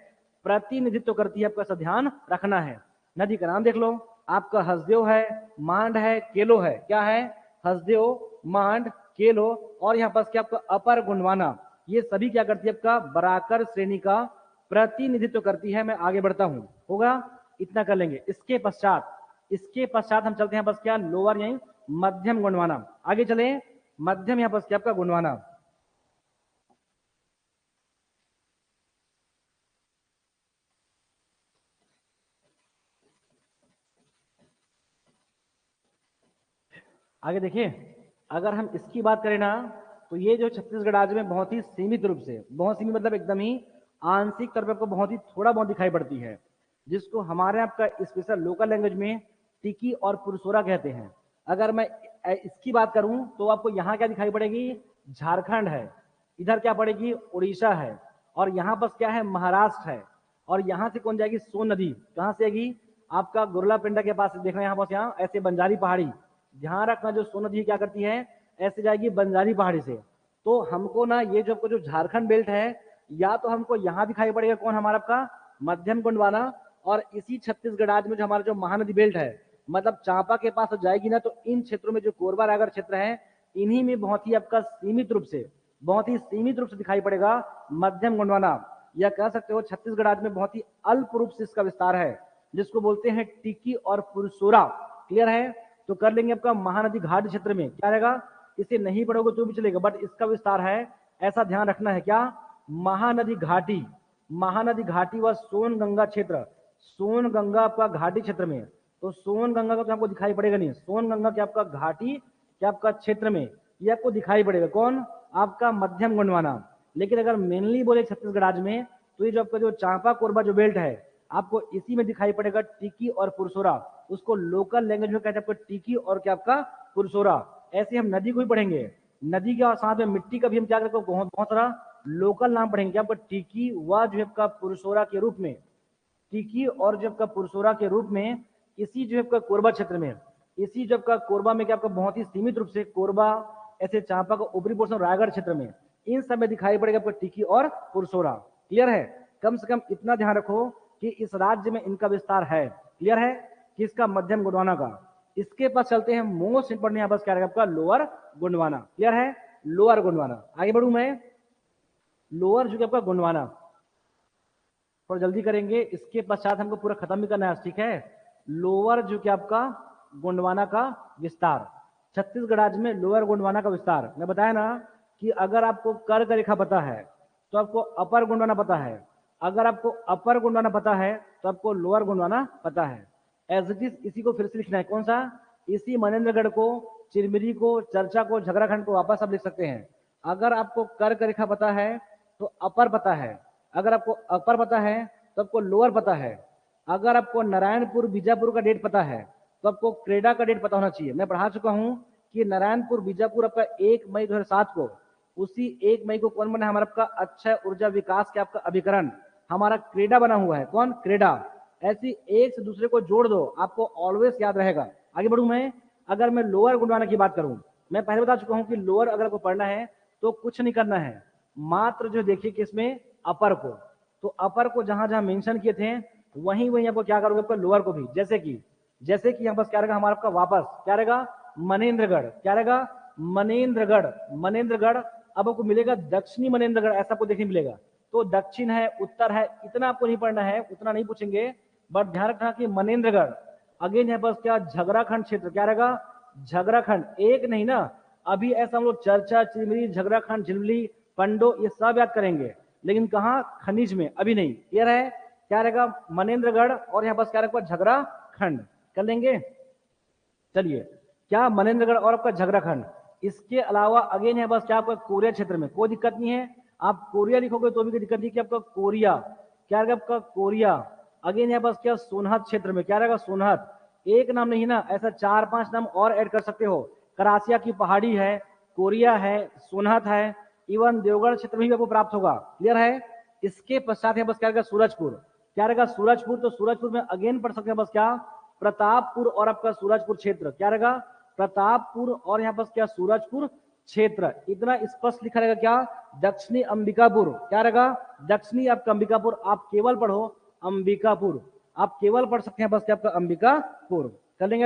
प्रतिनिधित्व करती है। आपका ऐसा ध्यान रखना है। नदी का नाम देख लो, आपका हसदेव है, मांड है, केलो है। क्या है, हसदेव, मांड, केलो, और यहाँ पास क्या आपका अपर गोंडवाना, ये सभी क्या करती है, आपका बराकर श्रेणी का प्रतिनिधित्व करती है। मैं आगे बढ़ता हूं, होगा इतना कर लेंगे। इसके पश्चात हम चलते हैं बस क्या, लोअर यानी मध्यम गोंडवाना। आगे चले, मध्यम यहाँ पर क्या आपका गोंडवाना। आगे देखिए, अगर हम इसकी बात करें ना, तो ये जो छत्तीसगढ़ राज्य में बहुत ही सीमित रूप से, बहुत सीमित मतलब एकदम ही आंशिक तौर पर आपको बहुत ही थोड़ा बहुत दिखाई पड़ती है, जिसको हमारे आपका स्पेशल लोकल लैंग्वेज में टिकी और पुरसोरा कहते हैं। अगर मैं इसकी बात करूं तो आपको यहाँ क्या दिखाई पड़ेगी, झारखंड है, इधर क्या पड़ेगी, उड़ीसा है, और यहाँ पर क्या है, महाराष्ट्र है। और यहाँ से कौन जाएगी, सोन नदी कहाँ से आएगी, आपका गुरला पिंडा के पास देखना, यहाँ पास यहाँ ऐसे बंजारी पहाड़ी, ध्यान रखना जो सोन नदी क्या करती है, ऐसे जाएगी बंजारी पहाड़ी से। तो हमको ना ये जो झारखंड बेल्ट है, या तो हमको यहाँ दिखाई पड़ेगा कौन, हमारा आपका मध्यम गोंडवाना, और इसी छत्तीसगढ़ राज्य में जो हमारा जो महानदी बेल्ट है, मतलब चांपा के पास जाएगी ना, तो इन क्षेत्रों में जो कोरबा रायगढ़ क्षेत्र है, इन्हीं में बहुत ही आपका सीमित रूप से दिखाई पड़ेगा मध्यम गोंडवाना, या कह सकते हो छत्तीसगढ़ राज्य में बहुत ही अल्प रूप से इसका विस्तार है, जिसको बोलते हैं टिकी और पुरसोरा। क्लियर है? तो कर लेंगे आपका महानदी घाट क्षेत्र में क्या रहेगा, इसे नहीं पढ़ोगे तो भी चलेगा, बट इसका विस्तार है, ऐसा ध्यान रखना है। क्या, महानदी घाटी, महानदी घाटी व सोन गंगा क्षेत्र, सोन गंगा आपका घाटी क्षेत्र में, तो सोन गंगा का तो आपको दिखाई पड़ेगा नहीं, सोन गंगा के आपका घाटी क्या आपका क्षेत्र में, ये आपको दिखाई पड़ेगा कौन, आपका मध्यम गोंडवाना। लेकिन अगर मेनली बोले छत्तीसगढ़ राज्य में, तो ये जो आपका जो चांपा कोरबा जो बेल्ट है, आपको इसी में दिखाई पड़ेगा टिकी और पुरसोरा, उसको लोकल लैंग्वेज में कहते हैं आपको टिकी और क्या आपका पुरसोरा। ऐसे हम नदी को भी पढ़ेंगे, नदी के साथ में मिट्टी का भी हम क्या करते हैं, बहुत सारा लोकल नाम पढ़ेंगे आपका टिकी व जो आपका पुरसोरा के रूप में, टिकी और जब का पुरसोरा के रूप में, इसी जो आपका कोरबा क्षेत्र में, इसी जब का कोरबा में क्या आपका बहुत ही सीमित रूप से कोरबा, ऐसे चांपा का ऊपरी पोर्शन रायगढ़ क्षेत्र में, इन सब में दिखाई पड़ेगा आपका टिकी और पुरसोरा। क्लियर है? कम से कम इतना ध्यान रखो कि इस राज्य में इनका विस्तार है। क्लियर है? किसका, मध्यम गोंडवाना का। इसके पास चलते हैं मोस्ट इंपोर्टेंट, यहाँ पास क्या रहेगा आपका, लोअर गोंडवाना। क्लियर है? लोअर गोंडवाना। आगे बढ़ू मैं, लोअर जो आपका गोंडवाना, थोड़ा जल्दी करेंगे, इसके पश्चात हमको पूरा खत्म भी करना है, ठीक है। लोअर जो कि आपका गोंडवाना का विस्तार, छत्तीसगढ़ राज्य में लोअर गोंडवाना का विस्तार, मैं बताया ना कि अगर आपको कर्क रेखा पता है तो आपको अपर गोंडवाना पता है, अगर आपको अपर गोंडवाना पता है तो आपको लोअर गोंडवाना पता है। एज इट इज इसी को फिर से लिखना है, कौन सा, इसी मनेन्द्रगढ़ को, चिरमिरी को, चर्चा को, झगराखंड को वापस आप लिख सकते हैं। अगर आपको कर्क रेखा पता है तो अपर पता है, अगर आपको अपर पता है तो आपको लोअर पता है, अगर आपको नारायणपुर बीजापुर का डेट पता है तो आपको क्रेडा का डेट पता होना चाहिए। मैं पढ़ा चुका हूं कि नारायणपुर बीजापुर आपका 1 मई 2007 को, उसी 1 मई को कौन बना, हमारा आपका अक्षय ऊर्जा विकास के आपका अभिकरण, हमारा क्रेडा बना हुआ है। कौन, क्रेडा। ऐसी एक से दूसरे को जोड़ दो, आपको ऑलवेज याद रहेगा। आगे बढ़ू मैं, अगर मैं लोअर गोंडवाना की बात करूं, मैं पहले बता चुका हूं कि लोअर अगर आपको पढ़ना है तो कुछ नहीं करना है, मात्र जो देखिए किसमें, अपर को, तो अपर को जहां जहां मेंशन किए थे वहीं वहीं आपको क्या करोगे, आपका लोअर को भी, जैसे कि यहाँ पास क्या रहेगा, हमारा आपका वापस क्या रहेगा, मनेन्द्रगढ़, क्या रहेगा, मनेन्द्रगढ़ अब आपको मिलेगा दक्षिणी मनेन्द्रगढ़, ऐसा आपको देखने मिलेगा। तो दक्षिण है, उत्तर है, इतना आपको नहीं पढ़ना है, उतना नहीं पूछेंगे, बट ध्यान रखना कि मनेन्द्रगढ़, अगेन यहाँ पास क्या, झगराखंड क्षेत्र, क्या रहेगा, झगराखंड, एक नहीं ना, अभी ऐसा हम लोग चर्चा, चिरमिरी, झगराखंड, झिलमिली, पंडो, ये सब याद करेंगे, लेकिन कहाँ, खनिज में, अभी नहीं। क्लियर है? क्या रहेगा, मनेन्द्रगढ़, और यहाँ पास क्या रहेगा, झगराखंड, कर लेंगे। चलिए, क्या मनेन्द्रगढ़ और आपका झगराखंड, इसके अलावा अगेन यहाँ पास क्या आपका कोरिया क्षेत्र में, कोई दिक्कत नहीं है, आप कोरिया लिखोगे तो भी कोई दिक्कत नहीं, कि आपका कोरिया, क्या रहेगा आपका कोरिया। अगेन यहाँ पास क्या, सोनहत क्षेत्र में, क्या रहेगा, सोनहत, एक नाम नहीं ना, ऐसा 4-5 नाम और ऐड कर सकते हो, करासिया की पहाड़ी है, कोरिया है, सोनहत है, इवन देवगढ़ क्षेत्र में भी आपको प्राप्त होगा। क्लियर है? इसके पश्चात यहाँ बस क्या रहेगा, सूरजपुर, क्या रहेगा, सूरजपुर, तो सूरजपुर में अगेन पढ़ सकते हैं बस क्या, प्रतापपुर और आपका सूरजपुर क्षेत्र, क्या रहेगा, प्रतापपुर और यहाँ पर क्या, सूरजपुर क्षेत्र, इतना स्पष्ट लिखा रहेगा। क्या, दक्षिणी अंबिकापुर, क्या रहेगा, दक्षिणी आपका अंबिकापुर, आप केवल पढ़ो अंबिकापुर, आप केवल पढ़ सकते हैं बस क्या, आपका अंबिकापुर, कर लेंगे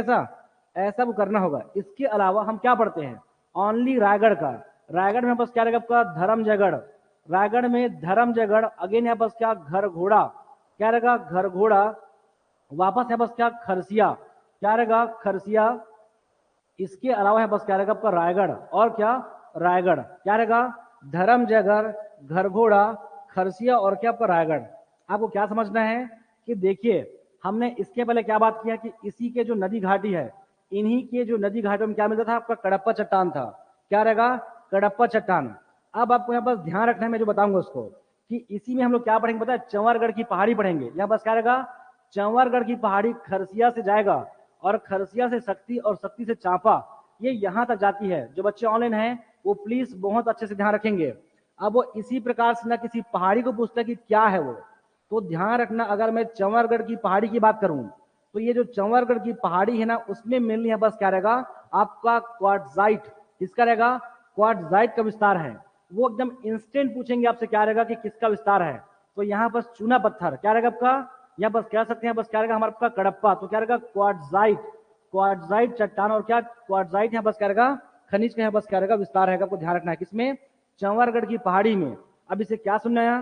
ऐसा वो करना होगा। इसके अलावा हम क्या पढ़ते हैं, ओनली रायगढ़ का, रायगढ़ में बस क्या रहेगा आपका, धर्मजयगढ़, रायगढ़ में धर्मजयगढ़, अगेन यहाँ बस क्या, घर घोड़ा, क्या रहेगा, घर घोड़ा, वापस यहाँ बस क्या, खरसिया, क्या रहेगा, खरसिया। इसके अलावा है बस क्या रहेगा आपका, रायगढ़, और क्या, रायगढ़, क्या रहेगा, धर्मजयगढ़, घरघोड़ा, खरसिया, और क्या आपका रायगढ़। आपको क्या समझना है कि देखिए, हमने इसके पहले क्या बात किया कि इसी के जो नदी घाटी है, इन्हीं के जो नदी घाटों में क्या मिलता था, आपका कडप्पा चट्टान था, क्या रहेगा, कडप्पा चट्टान। अब आपको यहाँ पर ध्यान रखना है, मैं जो बताऊंगा उसको, कि इसी में हम लोग क्या पढ़ेंगे पता है, चंवरगढ़ की पहाड़ी पढ़ेंगे। यहाँ बस क्या रहेगा, चंवरगढ़ की पहाड़ी खरसिया से जाएगा और खरसिया से शक्ति और शक्ति से चांपा, ये यहाँ तक जाती है। जो बच्चे ऑनलाइन हैं वो प्लीज बहुत अच्छे से ध्यान रखेंगे। अब वो इसी प्रकार से ना किसी पहाड़ी को पूछता है कि क्या है वो, तो ध्यान रखना, अगर मैं चंवरगढ़ की पहाड़ी की बात करूं तो ये जो चंवरगढ़ की पहाड़ी है ना, उसमें मेनली है बस क्या रहेगा आपका क्वार्टजाइट। किसका रहेगा? क्वार्टजाइट का विस्तार है। वो एकदम इंस्टेंट पूछेंगे आपसे क्या रहेगा कि किसका विस्तार है, तो यहाँ बस चूना पत्थर क्या रहेगा आपका, यहाँ बस कह सकते हैं बस क्या रहेगा हमारा आपका कडप्पा, तो क्या रहेगा क्वार्टजाइट। क्वार्टजाइट चट्टान और क्या क्वार्टजाइट यहाँ बस क्या रहेगा खनिज का यहाँ बस क्या रहेगा विस्तार रहेगा। आपको ध्यान रखना है किसमें? चंवरगढ़ की पहाड़ी में। अब इसे क्या सुनना है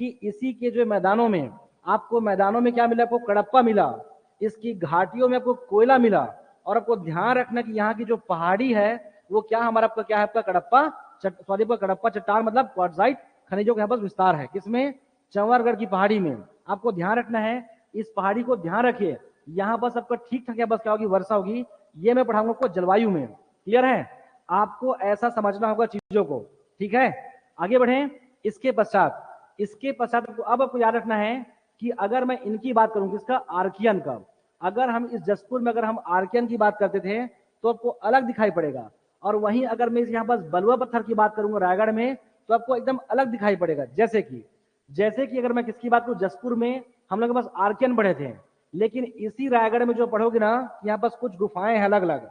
कि इसी के जो मैदानों में, आपको मैदानों में क्या मिला? आपको कडप्पा मिला, इसकी घाटियों में आपको कोयला मिला, और आपको ध्यान रखना कि यहाँ की जो पहाड़ी है वो क्या हमारा आपका क्या है आपका कडप्पा सॉरी आपका कडप्पा चट्टान मतलब क्वार्टजाइट खनिजों का यहाँ पर विस्तार है। किसमें? चंवरगढ़ की पहाड़ी में। आपको ध्यान रखना है, इस पहाड़ी को ध्यान रखिए, यहाँ बस आपका ठीक ठाक बस क्या होगी वर्षा होगी। ये मैं पढ़ाऊंगा आपको जलवायु में। क्लियर है? आपको ऐसा समझना होगा चीजों को। ठीक है, आगे बढ़े। इसके पश्चात अब आपको याद रखना है कि अगर मैं इनकी बात करूं किसका? आर्कियन का। अगर हम इस जसपुर में अगर हम आर्कियन की बात करते थे तो आपको अलग दिखाई पड़ेगा, और वहीं अगर मैं यहाँ पर बलुआ पत्थर की बात करूंगा रायगढ़ में तो आपको एकदम अलग दिखाई पड़ेगा। जैसे कि अगर मैं किसकी बात करूं, जसपुर में हम लोग बस आर्कियन पढ़े थे, लेकिन इसी रायगढ़ में जो पढ़ोगे ना, यहाँ बस कुछ गुफाएं हैं अलग अलग,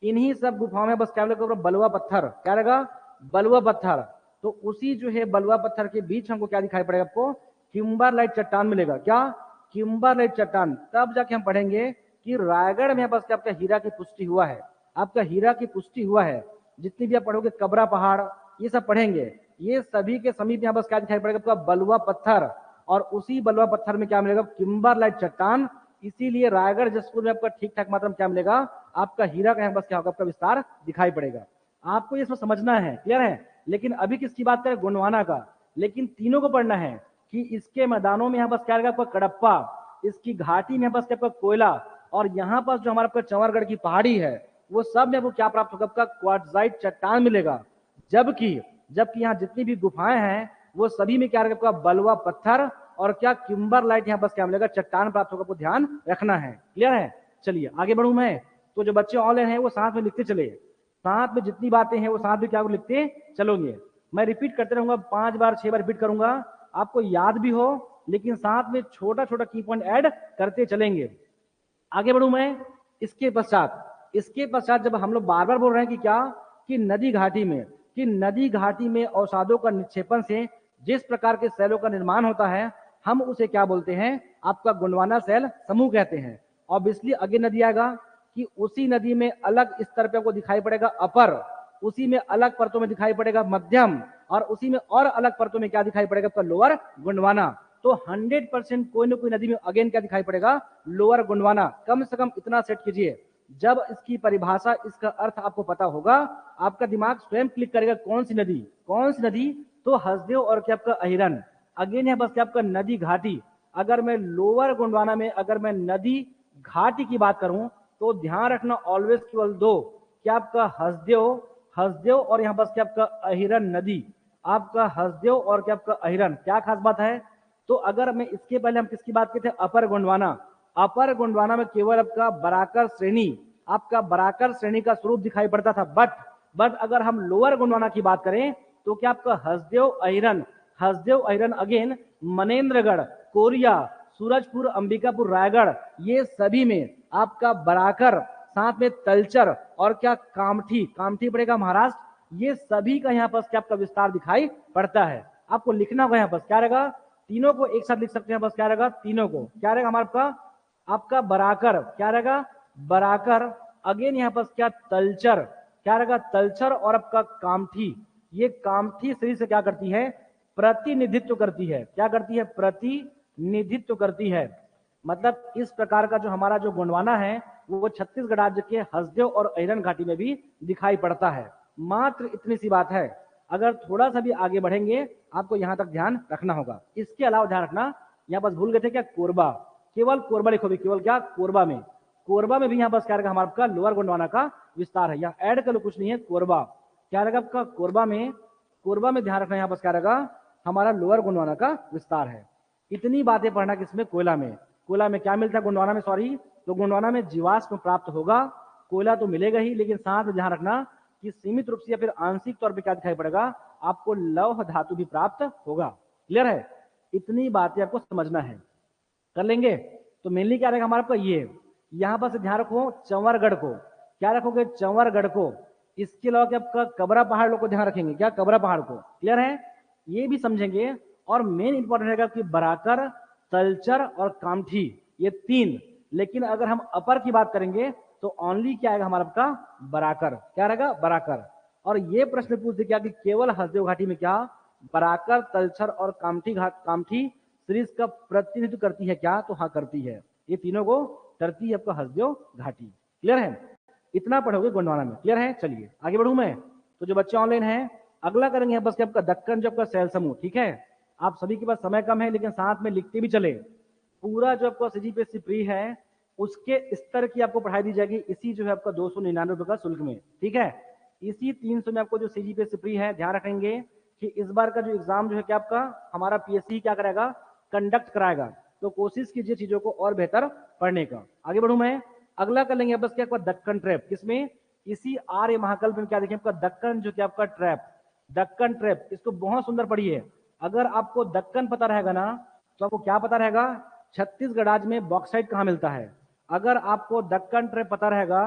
इन्हीं सब गुफाओं में बस क्या बलुआ पत्थर क्या रहेगा? बलुआ पत्थर। तो उसी जो है बलुआ पत्थर के बीच हमको क्या दिखाई पड़ेगा? आपको किम्बरलाइट चट्टान मिलेगा। क्या? किम्बरलाइट चट्टान। तब जाके हम पढ़ेंगे कि रायगढ़ में बस आपका हीरा की पुष्टि हुआ है, आपका हीरा की पुष्टि हुआ है। जितनी भी आप पढ़ोगे कबरा पहाड़ ये सब पढ़ेंगे, ये सभी के समीप यहाँ बस क्या दिखाई पड़ेगा? आपका बलुआ पत्थर, और उसी बलुआ पत्थर में क्या मिलेगा? किम्बरलाइट चट्टान। इसीलिए रायगढ़ जसपुर में आपका ठीक ठाक मात्रा में क्या मिलेगा? आपका हीरा का यहाँ बस क्या होगा? आपका विस्तार दिखाई पड़ेगा। आपको ये सब समझना है। क्लियर है? लेकिन अभी किसकी बात करें? गोंडवाना का। लेकिन तीनों को पढ़ना है कि इसके मैदानों में यहाँ बस क्या रहेगा? आपका कडप्पा, इसकी घाटी में बस क्या आपका कोयला, और यहाँ पर जो हमारा आपका चंवरगढ़ की पहाड़ी है वो सब में आपको क्या प्राप्त होगा? आपका क्वार्टजाइट चट्टान मिलेगा। जबकि यहाँ जितनी भी गुफाएं हैं वो सभी में क्या रहेगा? आपका बलुआ पत्थर और क्या किम्बरलाइट यहाँ बस क्या मिलेगा? चट्टान प्राप्त होगा। आपको ध्यान रखना है। क्लियर है? चलिए आगे बढ़ू मैं। तो जो बच्चे ऑनलाइन हैं वो साथ में लिखते चले, साथ में जितनी बातें हैं वो साथ में क्या लिखते चलोगे। मैं रिपीट करते रहूंगा, 5 बार 6 बार रिपीट करूंगा, आपको याद भी हो, लेकिन साथ में छोटा छोटा की पॉइंट ऐड करते चलेंगे। आगे बढ़ू मैं। इसके पश्चात जब हम लोग बार बार बोल रहे हैं कि क्या कि नदी घाटी में औषधों का निक्षेपण से जिस प्रकार के सेलों का निर्माण होता है हम उसे क्या बोलते हैं? आपका गोंडवाना सेल समूह कहते हैं। ऑब्वियसली आगे नदी आएगा कि उसी नदी में अलग स्तर पे आपको दिखाई पड़ेगा अपर, उसी में अलग परतों में दिखाई पड़ेगा मध्यम, और उसी में और अलग परतों में क्या दिखाई पड़ेगा? आपका लोअर गोंडवाना। तो 100% कोई ना कोई नदी में अगेन क्या दिखाई पड़ेगा? लोअर गोंडवाना। कम से कम इतना सेट कीजिए, जब इसकी परिभाषा इसका अर्थ आपको पता होगा आपका दिमाग स्वयं क्लिक करेगा कौन सी नदी? तो हसदेव और क्या आपका अहिरन। अगेन है बस क्या आपका नदी घाटी। अगर मैं लोअर गोंडवाना में अगर मैं नदी घाटी की बात करूं तो ध्यान रखना ऑलवेज केवल दो, क्या आपका हसदेव और यहाँ बस क्या आपका अहिरन नदी। आपका हसदेव और क्या आपका अहिरन। क्या खास बात है? तो अगर मैं इसके पहले हम किसकी बात करते थे? अपर गोंडवाना में केवल आपका बराकर श्रेणी का स्वरूप दिखाई पड़ता था। बट अगर हम लोअर गोंडवाना की बात करें तो क्या आपका हसदेव अहिरन अगेन मनेन्द्रगढ़, कोरिया, सूरजपुर, अंबिकापुर, रायगढ़, ये सभी में आपका बराकर, साथ में तलचर और क्या कामठी पड़ेगा महाराष्ट्र, ये सभी का यहाँ पर क्या आपका विस्तार दिखाई पड़ता है। आपको लिखना होगा यहाँ पर क्या रहेगा? तीनों को एक साथ लिख सकते हैं। बस क्या रहेगा? तीनों को क्या रहेगा हमारा आपका बराकर, क्या रहेगा? बराकर। अगेन यहाँ पर क्या? तलचर, क्या रहेगा? तलचर। और आपका कामठी, ये कामठी शरीर से क्या करती है? प्रतिनिधित्व करती है। क्या करती है? प्रतिनिधित्व करती है। मतलब इस प्रकार का जो हमारा जो गोंडवाना है वो छत्तीसगढ़ राज्य के हसदेव और अहिरन घाटी में भी दिखाई पड़ता है। मात्र इतनी सी बात है। अगर थोड़ा सा भी आगे बढ़ेंगे आपको यहाँ तक ध्यान रखना होगा। इसके अलावा ध्यान रखना, यहाँ बस भूल गए थे क्या? कोरबा, केवल कोरबा लिखो भी, केवल क्या? कोरबा में भी यहाँ बस क्या रहेगा? हमारा लोअर गोंडवाना का विस्तार है। यहाँ ऐड कर लो, कुछ नहीं है। कोरबा क्या रहेगा आपका? कोरबा में ध्यान रखना, यहाँ बस क्या रहेगा? हमारा लोअर गोंडवाना का विस्तार है। इतनी बातें पढ़ना किसमें? कोयला में। कोयला में क्या मिलता है गोंडवाना में, सॉरी, तो गोंडवाना में जीवाश्म प्राप्त होगा, कोयला तो मिलेगा ही, लेकिन साथ में ध्यान रखना कि सीमित रूप से या फिर आंशिक तौर पर क्या दिखाई पड़ेगा, आपको लौह धातु भी प्राप्त होगा। क्लियर है? इतनी बातें आपको समझना है, कर लेंगे। तो मेनली क्या रहेगा हमारा आपका ये, यहां पर से ध्यान रखो चंवरगढ़ को, क्या रखोगे, चंवरगढ़ को। इसके अलावा क्या आपका कबरा पहाड़ लोग को ध्यान रखेंगे, क्या कबरा पहाड़ को, क्लियर है, ये भी समझेंगे। और मेन इंपॉर्टेंट रहेगा कि बराकर, तलचर और कामठी, ये तीन। लेकिन अगर हम अपर की बात करेंगे तो ओनली क्या आएगा हमारा आपका बराकर, क्या रहेगा, बराकर। और ये प्रश्न पूछ दे क्या कि केवल हसदेव घाटी में क्या बराकर, तलचर और कामठी सीरीज का प्रतिनिधित्व करती है क्या, तो हाँ करती है, ये तीनों को करती है आपका हसदेव घाटी। क्लियर है? इतना पढ़ोगे गोंडवाना में। क्लियर है? चलिए आगे बढ़ूं मैं। तो जो बच्चे ऑनलाइन हैं अगला करेंगे बस आपका दक्कन जो आपका सैल समूह। ठीक है, आप सभी के पास समय कम है लेकिन साथ में लिखते भी चले। पूरा जो आपका सीजीपीएससी प्री है उसके स्तर की आपको पढ़ाई दी जाएगी इसी जो है आपका 299 रुपए का शुल्क में। ठीक है, इसी 300 में आपको जो सीजीपीएससी प्री है, ध्यान रखेंगे कि इस बार का जो एग्जाम जो है क्या आपका हमारा पीएससी क्या करेगा, कंडक्ट कराएगा। तो कोशिश कीजिए चीजों को और बेहतर पढ़ने का। आगे बढ़ूं मैं, अगला कर लेंगे बस क्या आपका दक्कन ट्रैप, किसमें, इसी आर्य महाकल्प में क्या देखें आपका दक्कन जो क्या आपका ट्रैप, दक्कन ट्रैप, इसको बहुत सुंदर पढ़िए। अगर आपको दक्कन पता रहेगा ना तो आपको क्या पता रहेगा, छत्तीसगढ़ राज्य में बॉक्साइट कहाँ मिलता है। अगर आपको दक्कन ट्रैप पता रहेगा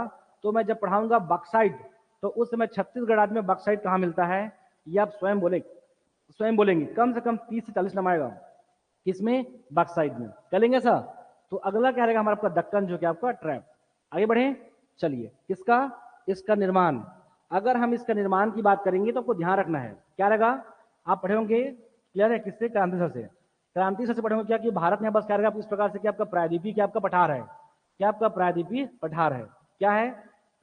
तो मैं जब पढ़ाऊंगा बॉक्साइट तो उस समय छत्तीसगढ़ राज्य में बॉक्साइट कहाँ मिलता है ये आप स्वयं बोलेंगे। कम से कम 30 से 40 नंबर आएगा, किसमें, बॉक्साइट में। चलेंगे सर? तो अगला क्या रहेगा हमारा आपका दक्कन जो क्या आपका ट्रैप। आगे बढ़े, चलिए, किसका, इसका निर्माण। अगर हम इसका निर्माण की बात करेंगे तो आपको ध्यान रखना है, क्या रहेगा, आप पढ़े होंगे, क्लियर है, किससे, क्रांति सर से। क्रांति सर से पढ़े होंगे क्या कि भारत में बस क्या रहेगा इस प्रकार से कि आपका प्रायद्वीपीय क्या आपका पठार है, क्या आपका प्रायद्वीपीय पठार है, क्या है,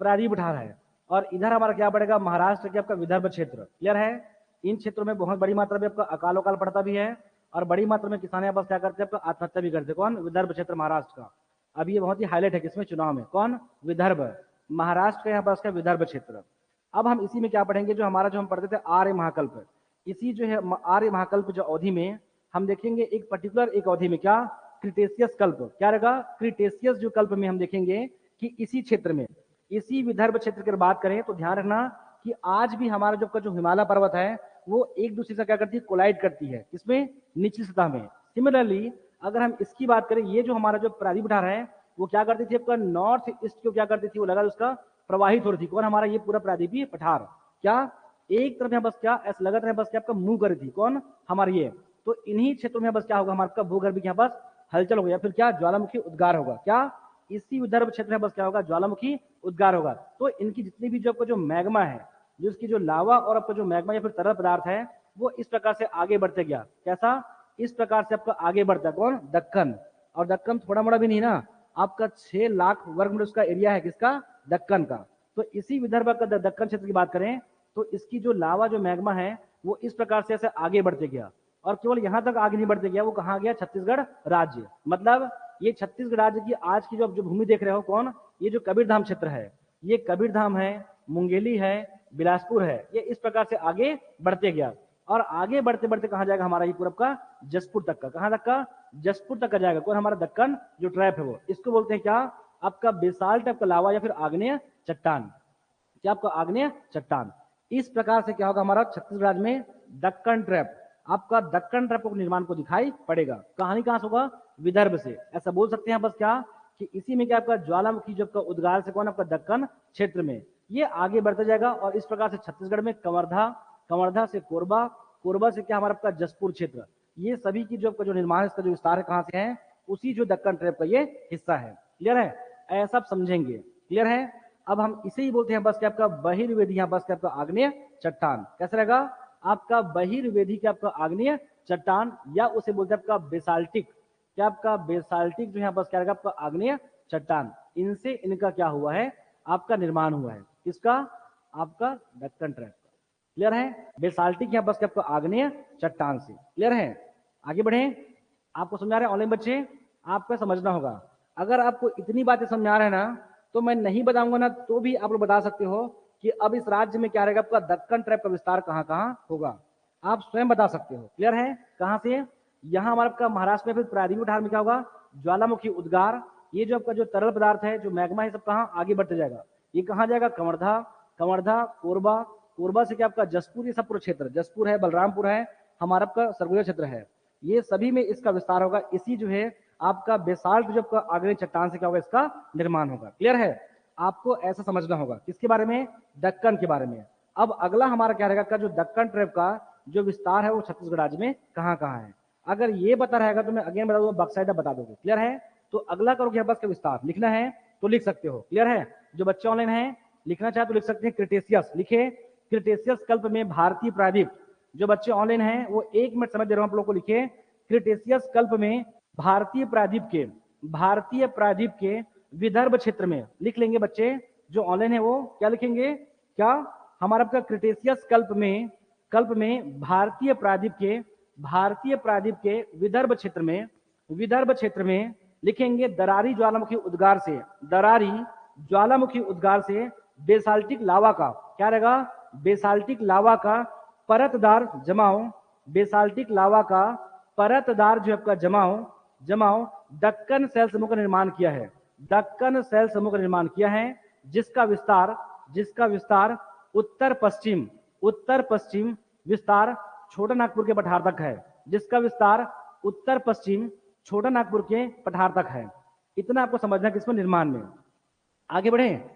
प्रायद्वीप पठार है। और इधर हमारा क्या पड़ेगा, महाराष्ट्र के आपका विदर्भ क्षेत्र। क्लियर है? इन क्षेत्रों में बहुत बड़ी मात्रा में आपका अकाल उकाल पड़ता भी है और बड़ी मात्रा में किसान बस क्या करते हैं आपका आत्महत्या भी करते हैं। कौन, विदर्भ क्षेत्र महाराष्ट्र का। अब ये बहुत ही हाईलाइट है किसमें, चुनाव में। कौन, विदर्भ, महाराष्ट्र का यहाँ पर उसका विदर्भ क्षेत्र। अब हम इसी में क्या पढ़ेंगे, जो हमारा जो हम पढ़ते थे आर्य महाकल्प, इसी जो है आर्य महाकल्प जो अवधि में हम देखेंगे एक पर्टिकुलर एक अवधि में क्या, क्रिटेशियस कल्प, क्या रहेगा, क्रिटेशियस जो कल्प में हम देखेंगे कि इसी क्षेत्र में, इसी विदर्भ क्षेत्र की बात करें तो ध्यान रखना कि आज भी हमारा जो हिमालय पर्वत है वो एक दूसरे से क्या करती है, कोलाइड करती है, इसमें, निचली सतह में। सिमिलरली अगर हम इसकी बात करें, ये जो हमारा जो प्रायद्वीप पठार है वो क्या करती थी आपका नॉर्थ ईस्ट को क्या करती थी, वो लगा उसका प्रवाहित हो रही थी। कौन, हमारा ये पूरा प्रायद्वीपीय पठार क्या एक तरफ बस क्या ऐसा लगा था बस क्या आपका मूव कर रही थी। कौन, हमारी ये। तो इन्हीं क्षेत्रों में बस क्या होगा, हमारा भूगर्भ यहाँ बस हलचल होगा या फिर क्या ज्वालामुखी उद्गार होगा। क्या, इसी विदर्भ क्षेत्र में बस क्या होगा, ज्वालामुखी उद्गार होगा। तो इनकी जितनी भी जो आपका जो मैग्मा है, जो इसकी जो लावा और आपका जो मैग्मा या फिर तरल पदार्थ है वो इस प्रकार से आगे बढ़ते गया। कैसा, इस प्रकार से आपका आगे बढ़ता है। कौन, दक्कन। और दक्कन थोड़ा मोड़ा भी नहीं ना, आपका 6 लाख वर्ग मीटर उसका एरिया है, किसका, दक्कन का। तो इसी विदर्भ का दक्कन क्षेत्र की बात करें तो इसकी जो लावा जो मैग्मा है वो इस प्रकार से ऐसे आगे बढ़ते गया और केवल यहां तक आगे नहीं बढ़ते गया, वो कहां गया, छत्तीसगढ़ राज्य। मतलब ये छत्तीसगढ़ राज्य की आज की जो भूमि देख रहे हो, कौन, ये जो कबीरधाम क्षेत्र है, ये कबीरधाम है, मुंगेली है, बिलासपुर है, ये इस प्रकार से आगे बढ़ते गया। और आगे बढ़ते बढ़ते कहां जाएगा हमारा ये पूरब का, जसपुर तक का। कहां तक का, जसपुर तक का जाएगा। कौन, हमारा दक्कन जो ट्रैप है वो, इसको बोलते हैं क्या, आपका बेसाल्ट आपका लावा या फिर आग्नेय चट्टान। क्या, आपका आग्नेय चट्टान। इस प्रकार से क्या होगा हमारा छत्तीसगढ़ राज्य में दक्कन ट्रैप, आपका दक्कन ट्रैप को निर्माण को दिखाई पड़ेगा। कहानी कहां से होगा, विदर्भ से। ऐसा बोल सकते हैं बस क्या कि इसी में क्या आपका ज्वालामुखी जो आपका उद्गार से कौन, आपका दक्कन क्षेत्र में ये आगे बढ़ता जाएगा। और इस प्रकार से छत्तीसगढ़ में कवर्धा, कवर्धा से कोरबा, कोरबा से क्या हमारा आपका जसपुर क्षेत्र, ये सभी की जो आपका जो निर्माण इसका जो विस्तार है कहां से है, उसी जो दक्कन ट्रैप का ये हिस्सा है। क्लियर है? ऐसा आप समझेंगे। क्लियर है? अब हम इसे ही बोलते हैं बस क्या आपका बहिर्वेदी, यहाँ बस क्या आपका आग्नेय चट्टान। कैसे रहेगा, आपका बहिर्वेदी क्या आपका आग्नेय चट्टान, या उसे बोलते हैं आपका बेसाल्टिक, क्या आपका बेसाल्टिक जो है बस क्या रहेगा आपका आग्नेय चट्टान। इनसे इनका क्या हुआ है, आपका निर्माण हुआ है, किसका, आपका दक्कन ट्रैप का। क्लियर है? बेसाल्टिक यहाँ बस क्या आपका आग्नेय चट्टान से। क्लियर है? आगे बढ़े, आपको समझा रहे ऑनलाइन बच्चे, आपको समझना होगा। अगर आपको इतनी बातें समझ आ रहे हैं ना तो मैं नहीं बताऊंगा ना तो भी आप लोग बता सकते हो कि अब इस राज्य में क्या रहेगा, आपका दक्कन ट्रैप का विस्तार कहां कहां होगा, आप स्वयं बता सकते हो। क्लियर है? कहां से, यहां हमारा आपका महाराष्ट्र में फिर प्रायद्वीप पठार में क्या होगा, ज्वालामुखी उद्गार, ये जो आपका जो तरल पदार्थ है, जो मैग्मा है, सब कहाँ आगे बढ़ते जाएगा। ये कहाँ जाएगा, कवर्धा, कवर्धा कोरबा, कोरबा से क्या आपका जसपुर, ये सब पूरा क्षेत्र, जसपुर है, बलरामपुर है, हमारा आपका सरगुजा क्षेत्र है, ये सभी में इसका विस्तार होगा। इसी जो है आपका बेसाल्ट जो आपका आगरे चट्टान से क्या होगा, इसका निर्माण होगा। क्लियर है, आपको ऐसा समझना होगा। किसके बारे में, दक्कन के बारे में। अब अगला हमारा क्या रहेगा, जो दक्कन ट्रैप का जो विस्तार है वो छत्तीसगढ़ राज्य में कहाँ कहाँ है। अगर ये बता रहेगा तो मैं अगेन बता दूंगा, बक्साइड बता दोगे। क्लियर है, तो अगला करोगे बस का विस्तार लिखना है तो लिख सकते हो। क्लियर है, जो बच्चे ऑनलाइन है लिखना चाहे तो लिख सकते हैं क्रिटेशियस, लिखे क्रिटेशियस कल्प में भारतीय प्रायद्वीप। जो बच्चे ऑनलाइन हैं वो 1 मिनट समय दे रहा हूं आप लोगों को, लिखे क्रिटेशियस कल्प में भारतीय प्रायद्वीप के विदर्भ क्षेत्र में। लिख लेंगे बच्चे जो ऑनलाइन है वो क्या लिखेंगे, क्या हमारा आपका क्रिटेशियस कल्प में भारतीय प्रायद्वीप के विदर्भ क्षेत्र में लिखेंगे दरारी ज्वालामुखी उद्गार से बेसाल्टिक लावा का क्या रहेगा, बेसाल्टिक लावा का परतदार जो आपका जमाव दक्कन सेल समूह का निर्माण किया है, जिसका विस्तार उत्तर पश्चिम विस्तार छोटा नागपुर के पठार तक है, जिसका विस्तार उत्तर पश्चिम छोटा नागपुर के पठार तक है। इतना आपको समझना कि इसमें निर्माण में आगे बढ़े।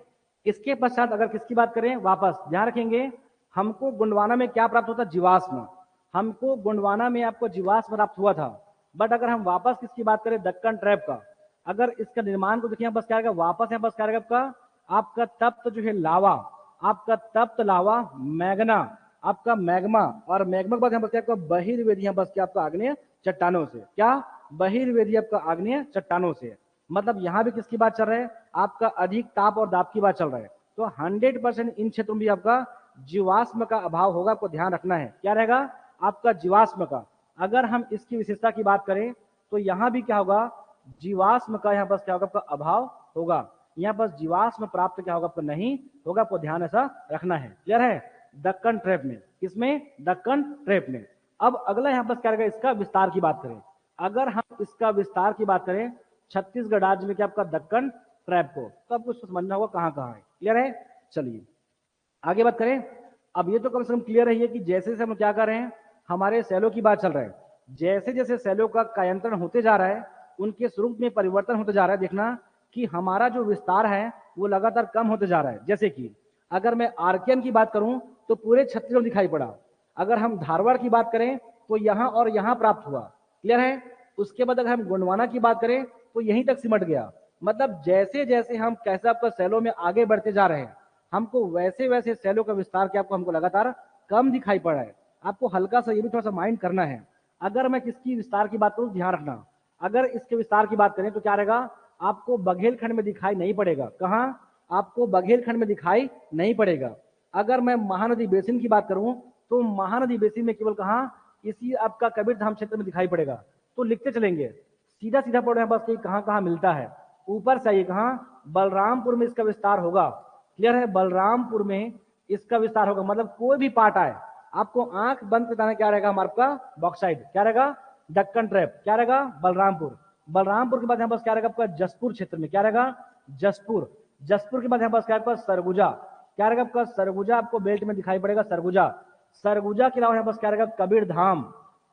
इसके पश्चात अगर किसकी बात करें, वापस ध्यान रखेंगे, हमको गोंडवाना में क्या प्राप्त होता, जीवाश्म। हमको गोंडवाना में आपको जीवाश्म प्राप्त हुआ था। बट अगर हम वापस किसकी बात करें, दक्कन ट्रैप का, अगर इसका निर्माण को देखिए बस क्या रहेगा, वापस यहाँ बस क्या रहेगा आपका तप्त जो है लावा, आपका तप्त लावा मैग्ना, आपका मैग्मा, और मैग्मा के बाद यहाँ बस क्या बहिर्वेदी, यहाँ बस क्या आपका आग्नेय चट्टानों से, क्या बहिर्वेदी आपका आग्नेय चट्टानों से। मतलब यहाँ भी किसकी बात चल रहा है, आपका अधिक ताप और दाब की बात चल रहा है। तो 100% इन क्षेत्रों में भी आपका जीवाश्म का अभाव होगा, आपको ध्यान रखना है। क्या रहेगा, आपका जीवाश्म का। अगर हम इसकी विशेषता की बात करें तो यहाँ भी क्या होगा, जीवाश्म का यहाँ बस क्या होगा, आपका अभाव होगा। यहाँ बस जीवाश्म प्राप्त क्या होगा, आपको नहीं होगा, आपको ध्यान ऐसा रखना है। क्लियर है, दक्कन ट्रैप में, किसमें, दक्कन ट्रैप में। अब अगला यहाँ बस क्या रहेगा, इसका विस्तार की बात करें। अगर हम इसका विस्तार की बात करें छत्तीसगढ़ राज्य में क्या आपका दक्कन ट्रैप को, तो आपको समझना होगा कहाँ कहाँ है। क्लियर है, चलिए आगे बात करें। अब ये तो कम से कम क्लियर है कि जैसे जैसे हम क्या कर रहे हैं, हमारे सेलों की बात चल रहा है, जैसे जैसे सेलों का कायांतरण होते जा रहा है, उनके स्वरूप में परिवर्तन होते जा रहा है। देखना कि हमारा जो विस्तार है वो लगातार कम होते जा रहा है। जैसे कि अगर मैं आर्कियन की बात करूं तो पूरे छत्तीसगढ़ दिखाई पड़ा। अगर हम धारवाड़ की बात करें तो यहाँ और यहाँ प्राप्त हुआ। क्लियर है, उसके बाद अगर हम गोंडवाना की बात करें तो यहीं तक सिमट गया। मतलब जैसे जैसे हम कैसे आपका सेलों में आगे बढ़ते जा रहे हैं, हमको वैसे वैसे सेलों का विस्तार क्या आपको हमको लगातार कम दिखाई पड़ रहा है। आपको हल्का सा ये भी थोड़ा सा माइंड करना है। अगर मैं किसकी विस्तार की बात करूं, ध्यान रखना, अगर इसके विस्तार की बात करें तो क्या रहेगा, आपको बघेलखंड में दिखाई नहीं पड़ेगा। कहाँ, आपको बघेलखंड में दिखाई नहीं पड़ेगा। अगर मैं महानदी बेसिन की बात करूं तो महानदी बेसिन में केवल कहाँ, इसी आपका कबीरधाम क्षेत्र में दिखाई पड़ेगा। तो लिखते चलेंगे, सीधा सीधा पढ़ रहे हैं बस कि कहाँ कहाँ मिलता है। ऊपर से आइए, कहाँ, बलरामपुर में इसका विस्तार होगा। क्लियर है, बलरामपुर में इसका विस्तार होगा। मतलब कोई भी पार्ट आए, आपको आंख बंद बताना क्या रहेगा, हमारे आपका बॉक्साइड क्या रहेगा, दक्कन ट्रैप क्या रहेगा, बलरामपुर। बलरामपुर के बाद यहाँ बस क्या रहेगा आपका जसपुर क्षेत्र में, क्या रहेगा, जसपुर। जसपुर के बाद यहाँ बस क्या आपका सरगुजा, क्या रहेगा आपका सरगुजा, आपको बेल्ट में दिखाई पड़ेगा सरगुजा। सरगुजा के अलावा यहाँ बस क्या रहेगा कबीरधाम,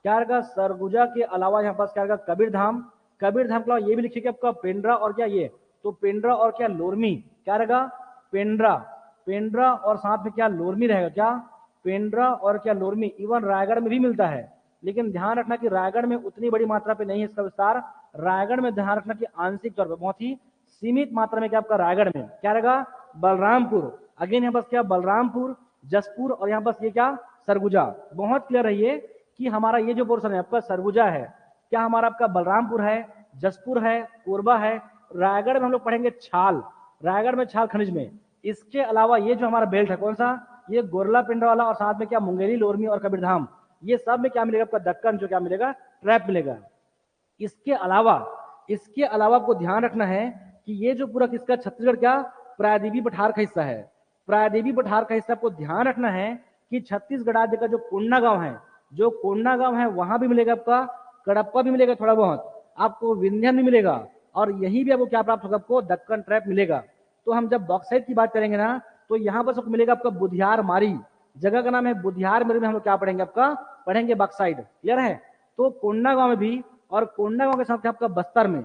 क्या रहेगा, सरगुजा के अलावा यहाँ पास क्या रहेगा कबीरधाम। कबीरधाम के अलावा ये भी लिखिए कि आपका पेंड्रा और क्या, ये तो पेंड्रा और क्या लोरमी, क्या रहेगा, पेंड्रा और साथ में क्या लोरमी रहेगा, क्या पेंड्रा और क्या लोरमी। इवन रायगढ़ में भी मिलता है, लेकिन ध्यान रखना कि रायगढ़ में उतनी बड़ी मात्रा पे नहीं है इसका विस्तार। रायगढ़ में ध्यान रखना कि आंशिक तौर पर, बहुत ही सीमित मात्रा में क्या आपका रायगढ़ में क्या रहेगा, बलरामपुर। अगेन यहाँ पास क्या, बलरामपुर, जसपुर और यहाँ पास ये क्या, सरगुजा। बहुत क्लियर रहिए कि हमारा ये जो पोर्शन है आपका सरगुजा है, क्या हमारा आपका बलरामपुर है, जसपुर है, कोरबा है। रायगढ़ में हम लोग पढ़ेंगे छाल, रायगढ़ में छाल खनिज में। इसके अलावा ये जो हमारा बेल्ट है कौन सा, ये गोरला पिंडरा वाला, और साथ में क्या मुंगेरी, लोरमी और कबीरधाम, ये सब में क्या मिलेगा आपका दक्कन जो क्या मिलेगा, ट्रैप मिलेगा। इसके अलावा आपको ध्यान रखना है कि ये जो पूरा किसका छत्तीसगढ़ क्या प्रायद्वीपीय पठार का हिस्सा है। प्रायद्वीपीय पठार का हिस्सा आपको ध्यान रखना है कि छत्तीसगढ़ राज्य का जो कोंडागांव है, जो कोंडागांव है वहां भी मिलेगा आपका, कडप्पा भी मिलेगा थोड़ा बहुत। आपको विंध्यन भी मिलेगा, और यहीं भी आपको क्या प्राप्त होगा, आपको दक्कन ट्रैप मिलेगा। तो हम जब बॉक्साइट की बात करेंगे ना, तो यहाँ पर आपको मिलेगा आपका बुधियार मारी, जगह का नाम है बुधियार मारी, में हम लोग क्या पढ़ेंगे, आपका पढ़ेंगे बॉक्साइट। क्लियर है? तो कोंडागांव में भी, और कोंडागांव के साथ आपका बस्तर में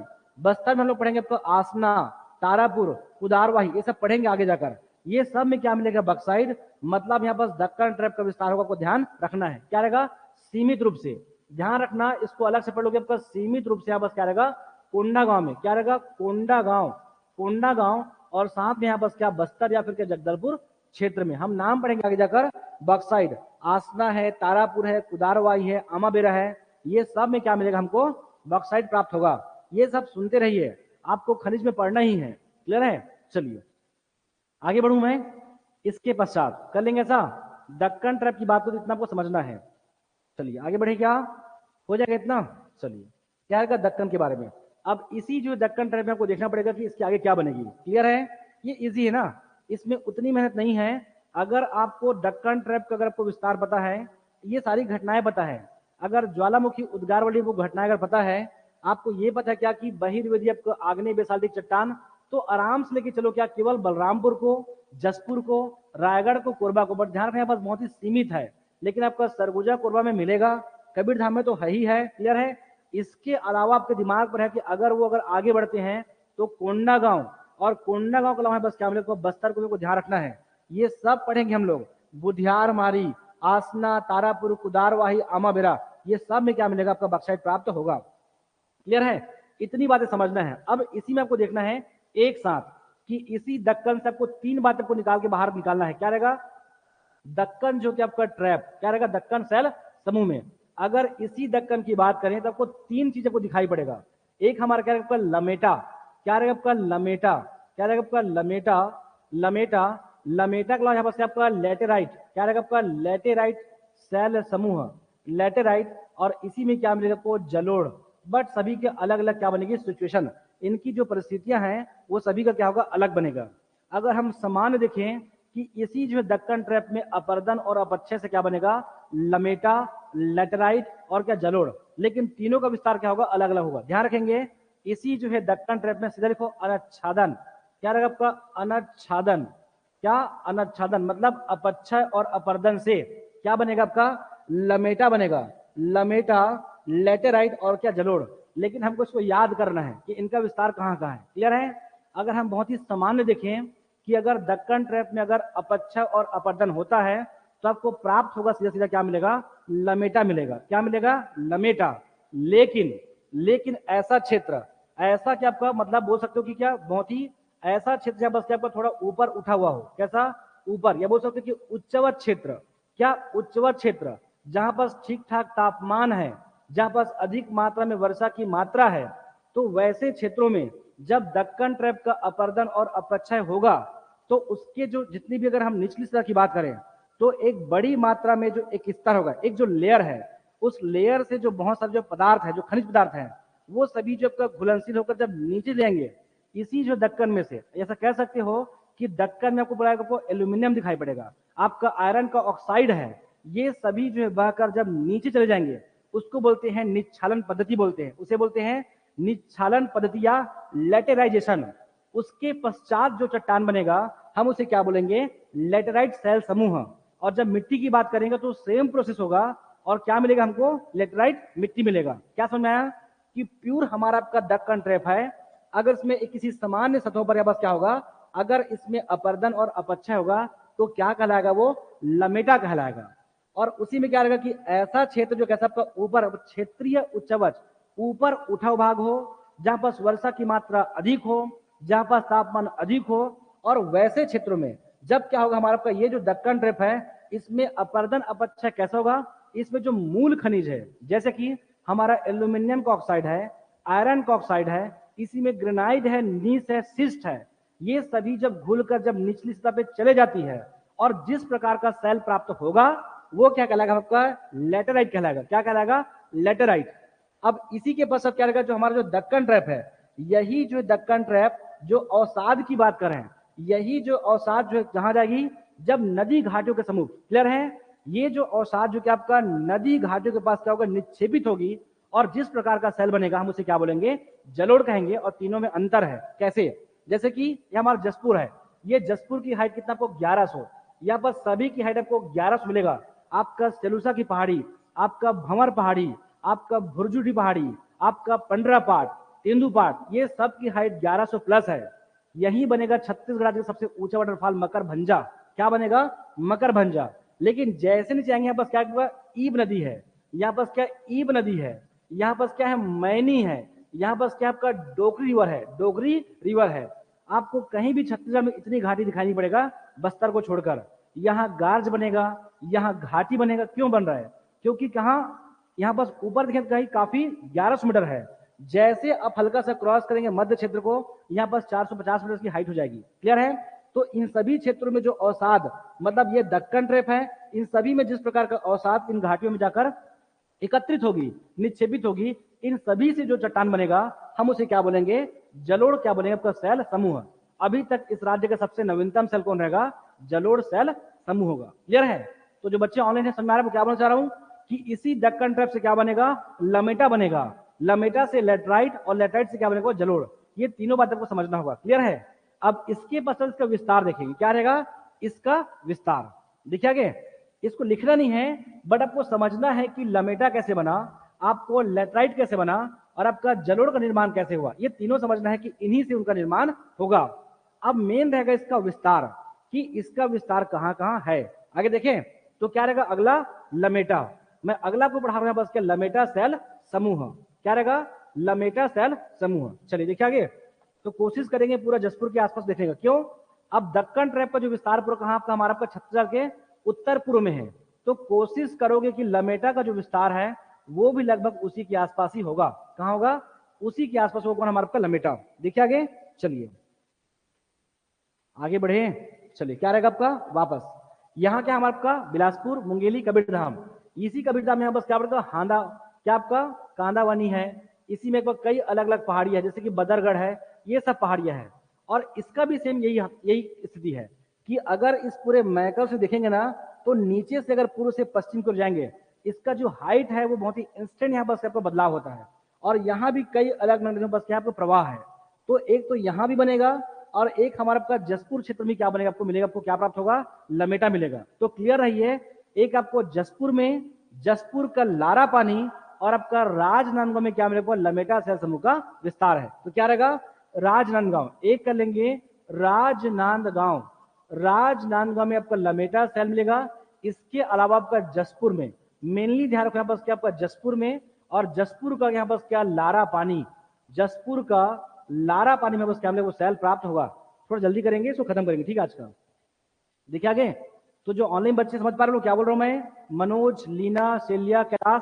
हम लोग पढ़ेंगे आपको आसना, तारापुर, कुदारवाही, ये सब पढ़ेंगे आगे जाकर। ये सब में क्या मिलेगा, बॉक्साइट। मतलब यहाँ पर दक्कन ट्रैप का विस्तार होगा, आपको ध्यान रखना है। क्या रहेगा, सीमित रूप से ध्यान रखना, इसको अलग से पढ़ लोगे, आपका सीमित रूप से यहाँ बस क्या रहेगा, कोंडागांव में क्या रहेगा, कोंडागांव, और साथ में यहाँ बस क्या, बस्तर या फिर क्या, जगदलपुर क्षेत्र में। हम नाम पढ़ेंगे आगे जाकर, बॉक्साइट, आसना है, तारापुर है, कुदारवाही है, अमाबेरा है, ये सब में क्या मिलेगा हमको, बॉक्साइट प्राप्त होगा। ये सब सुनते रहिए, आपको खनिज में पढ़ना ही है। क्लियर है? चलिए आगे बढ़ू मैं। इसके पश्चात कर लेंगे ऐसा, दक्कन ट्रैप की बात को तो इतना आपको समझना है। चलिए आगे बढ़े, क्या हो जाएगा इतना। चलिए क्या है दक्कन के बारे में। अब इसी जो दक्कन ट्रैप में आपको देखना पड़ेगा कि इसके आगे क्या बनेगी। क्लियर है? ये इजी है ना, इसमें उतनी मेहनत नहीं है। अगर आपको दक्कन ट्रैप का अगर आपको विस्तार पता है, ये सारी घटनाएं पता है, अगर ज्वालामुखी उद्गार वाली वो घटनाएं अगर पता है, आपको ये पता है क्या कि बहिर्वेदी आपको आग्नेय बेसाल्टिक चट्टान, तो आराम से लेके चलो क्या, केवल बलरामपुर को, जसपुर को, रायगढ़ को, कोरबा को। बट ध्यान रखना बस बहुत ही सीमित है, लेकिन आपका सरगुजा कोरबा में मिलेगा, कबीर धाम में तो है ही है। क्लियर है? इसके अलावा आपके दिमाग पर है कि अगर आगे बढ़ते हैं तो कोंडागांव, और कोंडागांव के अलावा बस क्या मिलेगा, बस्तर को ध्यान रखना है। ये सब पढ़ेंगे हम लोग, बुधियार मारी, आसना, तारापुर, कुदारवाही, अमाबेरा, ये सब में क्या मिलेगा, आपका बॉक्साइट प्राप्त होगा। क्लियर है? इतनी बातें समझना है। अब इसी में आपको देखना है एक साथ कि इसी दक्कन से आपको 3 बातें आपको निकाल के बाहर निकालना है। क्या रहेगा, दक्कन जो कि आपका ट्रैप, क्या रहेगा, दक्कन सेल समूह में अगर इसी दक्कन की बात करें तो आपको 3 चीजें आपको दिखाई पड़ेगा। एक हमारा क्या रहेगा, लमेटा, क्या रहेगा आपका लमेटा, क्या रहेगा आपका लमेटा, लमेटा के अलावा यहाँ पर आपका लेटेराइट, क्या रहेगा आपका लेटेराइट सेल समूह, लेटेराइट, और इसी में क्या मिलेगा आपको, जलोढ़। बट सभी के अलग अलग क्या बनेगी सिचुएशन, इनकी जो परिस्थितियां हैं वो सभी का क्या होगा, अलग बनेगा। अगर हम समान देखें कि इसी जो दक्कन ट्रैप में अपर्दन और अपक्षय से क्या बनेगा, लमेटा, लेटराइट और क्या, जलोढ़, लेकिन तीनों का विस्तार क्या होगा, अलग अलग होगा। ध्यान रखेंगे इसी जो है दक्कन ट्रैप में सीधा लिखो अनच्छादन, क्या रहेगा आपका अनच्छादन, क्या अनच्छादन, मतलब अपक्षय और अपर्दन से क्या बनेगा आपका, लमेटा बनेगा, लमेटा, लेटेराइट और क्या, जलोढ़। लेकिन हमको इसको याद करना है कि इनका विस्तार कहाँ कहाँ है। क्लियर है? अगर हम बहुत ही सामान्य देखें कि अगर दक्कन ट्रैप में अगर अपक्षय और अपर्दन होता है तो आपको प्राप्त होगा सीधा सीधा क्या मिलेगा, लमेटा मिलेगा। क्या मिलेगा, लमेटा। लेकिन ऐसा क्षेत्र, ऐसा क्या आपका मतलब बोल सकते हो कि क्या, बहुत ही ऐसा क्षेत्र बस क्या आपका थोड़ा ऊपर उठा हुआ हो, कैसा, ऊपर, या बोल सकते हो कि उच्चवत क्षेत्र, क्या उच्चवत क्षेत्र, जहां पर ठीक ठाक तापमान है, जहां पर अधिक मात्रा में वर्षा की मात्रा है, तो वैसे क्षेत्रों में जब दक्कन ट्रैप का अपर्दन और अपक्षय होगा तो उसके जो जितनी भी, अगर हम निचली सतह की बात करें तो एक बड़ी मात्रा में जो एक स्तर होगा, एक जो लेयर है, उस लेयर से जो बहुत सारे जो पदार्थ है, जो खनिज पदार्थ है, वो सभी जो आपका घुलनशील होकर जब नीचे जाएंगे इसी जो दक्कन में से, ऐसा कह सकते हो कि दक्कन में आपको पड़ेगा, आपको एल्यूमिनियम दिखाई पड़ेगा, आपका आयरन का ऑक्साइड है, ये सभी जो है बहकर जब नीचे चले जाएंगे उसको बोलते हैं निच्छालन पद्धति, बोलते हैं उसे, बोलते हैं निच्छालन पद्धति या लेटेराइजेशन। उसके पश्चात जो चट्टान बनेगा हम उसे क्या बोलेंगे, लेटेराइट सेल समूह। और जब मिट्टी की बात करेंगे तो सेम प्रोसेस होगा, और क्या मिलेगा हमको, लेटेराइट मिट्टी मिलेगा। क्या समझ में आया कि प्योर हमारा आपका दक्कन ट्रैप है, अगर इसमें एक किसी सामान्य सतहों पर या बस क्या होगा, अगर इसमें अपर्दन और अपक्षय होगा तो क्या कहलाएगा, वो लमेटा कहलाएगा। और उसी में क्या रहेगा कि ऐसा क्षेत्र जो कैसा आपका ऊपर क्षेत्रीय उच्चवच, ऊपर उठाव भाग हो, जहां पर वर्षा की मात्रा अधिक हो, जहां पर तापमान अधिक हो, और वैसे क्षेत्रों में जब क्या होगा, हमारा ये जो दक्कन ट्रैप है इसमें अपर्दन अपक्षय कैसा होगा, इसमें जो मूल खनिज है, जैसे कि हमारा एल्यूमिनियम का ऑक्साइड है, आयरन का ऑक्साइड है, इसी में ग्रेनाइट है, नीस है, सिस्ट है, ये सभी जब घुलकर जब निचली सतह पे चले जाती है और जिस प्रकार का सेल प्राप्त होगा वो क्या कहलाएगा, आपका लेटेराइट कहलाएगा। क्या कहलाएगा, लेटेराइट। अब इसी के पश्चात क्या रहेगा, जो हमारा जो दक्कन ट्रैप है, यही जो दक्कन ट्रैप जो अवसाद की बात करें, यही जो अवसाद जो जहां जाएगी, जब नदी घाटियों के समूह, क्लियर है, ये जो अवसाद जो कि आपका नदी घाटियों के पास क्या होगा, निक्षेपित होगी, और जिस प्रकार का सेल बनेगा हम उसे क्या बोलेंगे, जलोढ़ कहेंगे। और तीनों में अंतर है, कैसे? जैसे कि ये हमारा जसपुर है, ये जसपुर की हाइट कितना आपको 1100, यहाँ पर सभी की हाइट आपको 1100 मिलेगा। आपका सेलूसा की पहाड़ी, आपका भंवर पहाड़ी, आपका भुरजुटी पहाड़ी, आपका पंडरापाट, तेंदुपाट, ये सब की हाइट 1100 प्लस है। यही बनेगा छत्तीसगढ़ राज्य का सबसे ऊंचा वाटरफॉल मकरभंजा। क्या बनेगा? मकरभंजा। लेकिन जैसे नीचे आएंगे, यहाँ पर क्या ईब नदी है, यहाँ पर क्या ईब नदी है, यहाँ पर क्या है मैनी है, यहाँ पर क्या आपका डोगरी रिवर है, डोगरी रिवर है। आपको कहीं भी छत्तीसगढ़ में इतनी घाटी दिखाई नहीं पड़ेगा बस्तर को छोड़कर। यहाँ गार्ज बनेगा, यहाँ घाटी बनेगा। क्यों बन रहा है? क्योंकि कहाँ, यहाँ पर ऊपर देखें कहीं काफी 1100 मीटर है। जैसे आप हल्का सा क्रॉस करेंगे मध्य क्षेत्र को, यहाँ पर 450 मीटर की हाइट हो जाएगी। क्लियर है? तो इन सभी क्षेत्रों में जो अवसाद, मतलब ये दक्कन ट्रैप है, इन सभी में जिस प्रकार का अवसाद इन घाटियों में जाकर एकत्रित होगी, निक्षेपित होगी, इन सभी से जो चट्टान बनेगा हम उसे क्या बोलेंगे, जलोढ़ क्या बोलेंगे, आपका सेल समूह। अभी तक इस राज्य का सबसे नवीनतम सेल कौन रहेगा? जलोढ़ सेल समूह होगा। क्लियर है? तो जो बच्चे ऑनलाइन है समझ में आ रहा है, क्या बोलना चाह रहा हूं कि इसी दक्कन ट्रैप से क्या बनेगा, लमेटा बनेगा, लमेटा से लेटराइट, और लेटराइट से क्या बनेगा, जलोढ़। ये तीनों बात आपको समझना होगा। क्लियर है? अब इसके पश्चात इसका विस्तार देखेंगे, क्या रहेगा इसका विस्तार। देखिए आगे, इसको लिखना नहीं है, बट आपको समझना है कि लमेटा कैसे बना, आपको लेटराइट कैसे बना, और आपका जलोढ़ का निर्माण कैसे हुआ। ये तीनों समझना है कि इन्हीं से उनका निर्माण होगा। अब मेन रहेगा इसका विस्तार, कि इसका विस्तार कहां कहां है। आगे देखें तो क्या रहेगा, अगला लमेटा। मैं अगला आपको पढ़ा रहा हूं, बस क्या, लमेटा सेल समूह। क्या रहेगा? लमेटा सेल समूह। चलिए देखिए आगे, तो कोशिश करेंगे पूरा जसपुर के आसपास देखने का। क्यों? अब दक्कन ट्रैप का जो विस्तार पूरा कहां आपका, हमारा आपका छत्तीसगढ़ के उत्तर पूर्व में है। तो कोशिश करोगे कि लमेटा का जो विस्तार है वो भी लगभग उसी के आसपास ही होगा। कहां होगा? उसी के आसपास होगा हमारा आपका लमेटा। देखिए आगे, चलिए आगे बढ़े। चलिए क्या रहेगा आपका, वापस यहाँ क्या हमारा आपका बिलासपुर, मुंगेली, कबीरधाम। इसी कबीरधाम में बस क्या पड़ेगा, हांदा, क्या आपका कांदावनी है। इसी में कई अलग अलग पहाड़ियां है, जैसे कि बदरगढ़ है, ये सब पहाड़ियां हैं। और इसका भी सेम यही यही स्थिति है कि अगर इस पूरे मैकल से देखेंगे ना, तो नीचे से अगर पूर्व से पश्चिम को जाएंगे, इसका जो हाइट है वो बहुत ही इंस्टेंट यहाँ बस आपको बदलाव होता है। और यहाँ भी कई अलग नदियों बस यहाँ पर प्रवाह है। तो एक तो यहाँ भी बनेगा, और एक हमारा आपका जसपुर क्षेत्र में क्या बनेगा, आपको मिलेगा, आपको क्या प्राप्त होगा, लमेटा मिलेगा। तो क्लियर रहिए, एक आपको जसपुर में जसपुर का लारा पानी, और आपका राजनांदगांव में क्या मिलेगा, लमेटा सेल समूह का विस्तार है। तो क्या रहेगा, राजनांदगांव। एक कर लेंगे राजनांदगांव, राजनांदगांव में आपका लमेटा सेल मिलेगा। इसके अलावा आपका जसपुर में, मेनली ध्यान रखना बस क्या आपका जसपुर में, और जसपुर का यहाँ बस क्या लारा पानी, जसपुर का लारा पानी में बस क्या मिलेगा, वो सेल प्राप्त होगा। थोड़ा जल्दी करेंगे, इसको खत्म करेंगे, ठीक है आज का। देखिए आगे, तो जो ऑनलाइन बच्चे समझ पा रहे हो क्या बोल रहा हूं मैं, मनोज, लीना, शैल्या, कैलाश,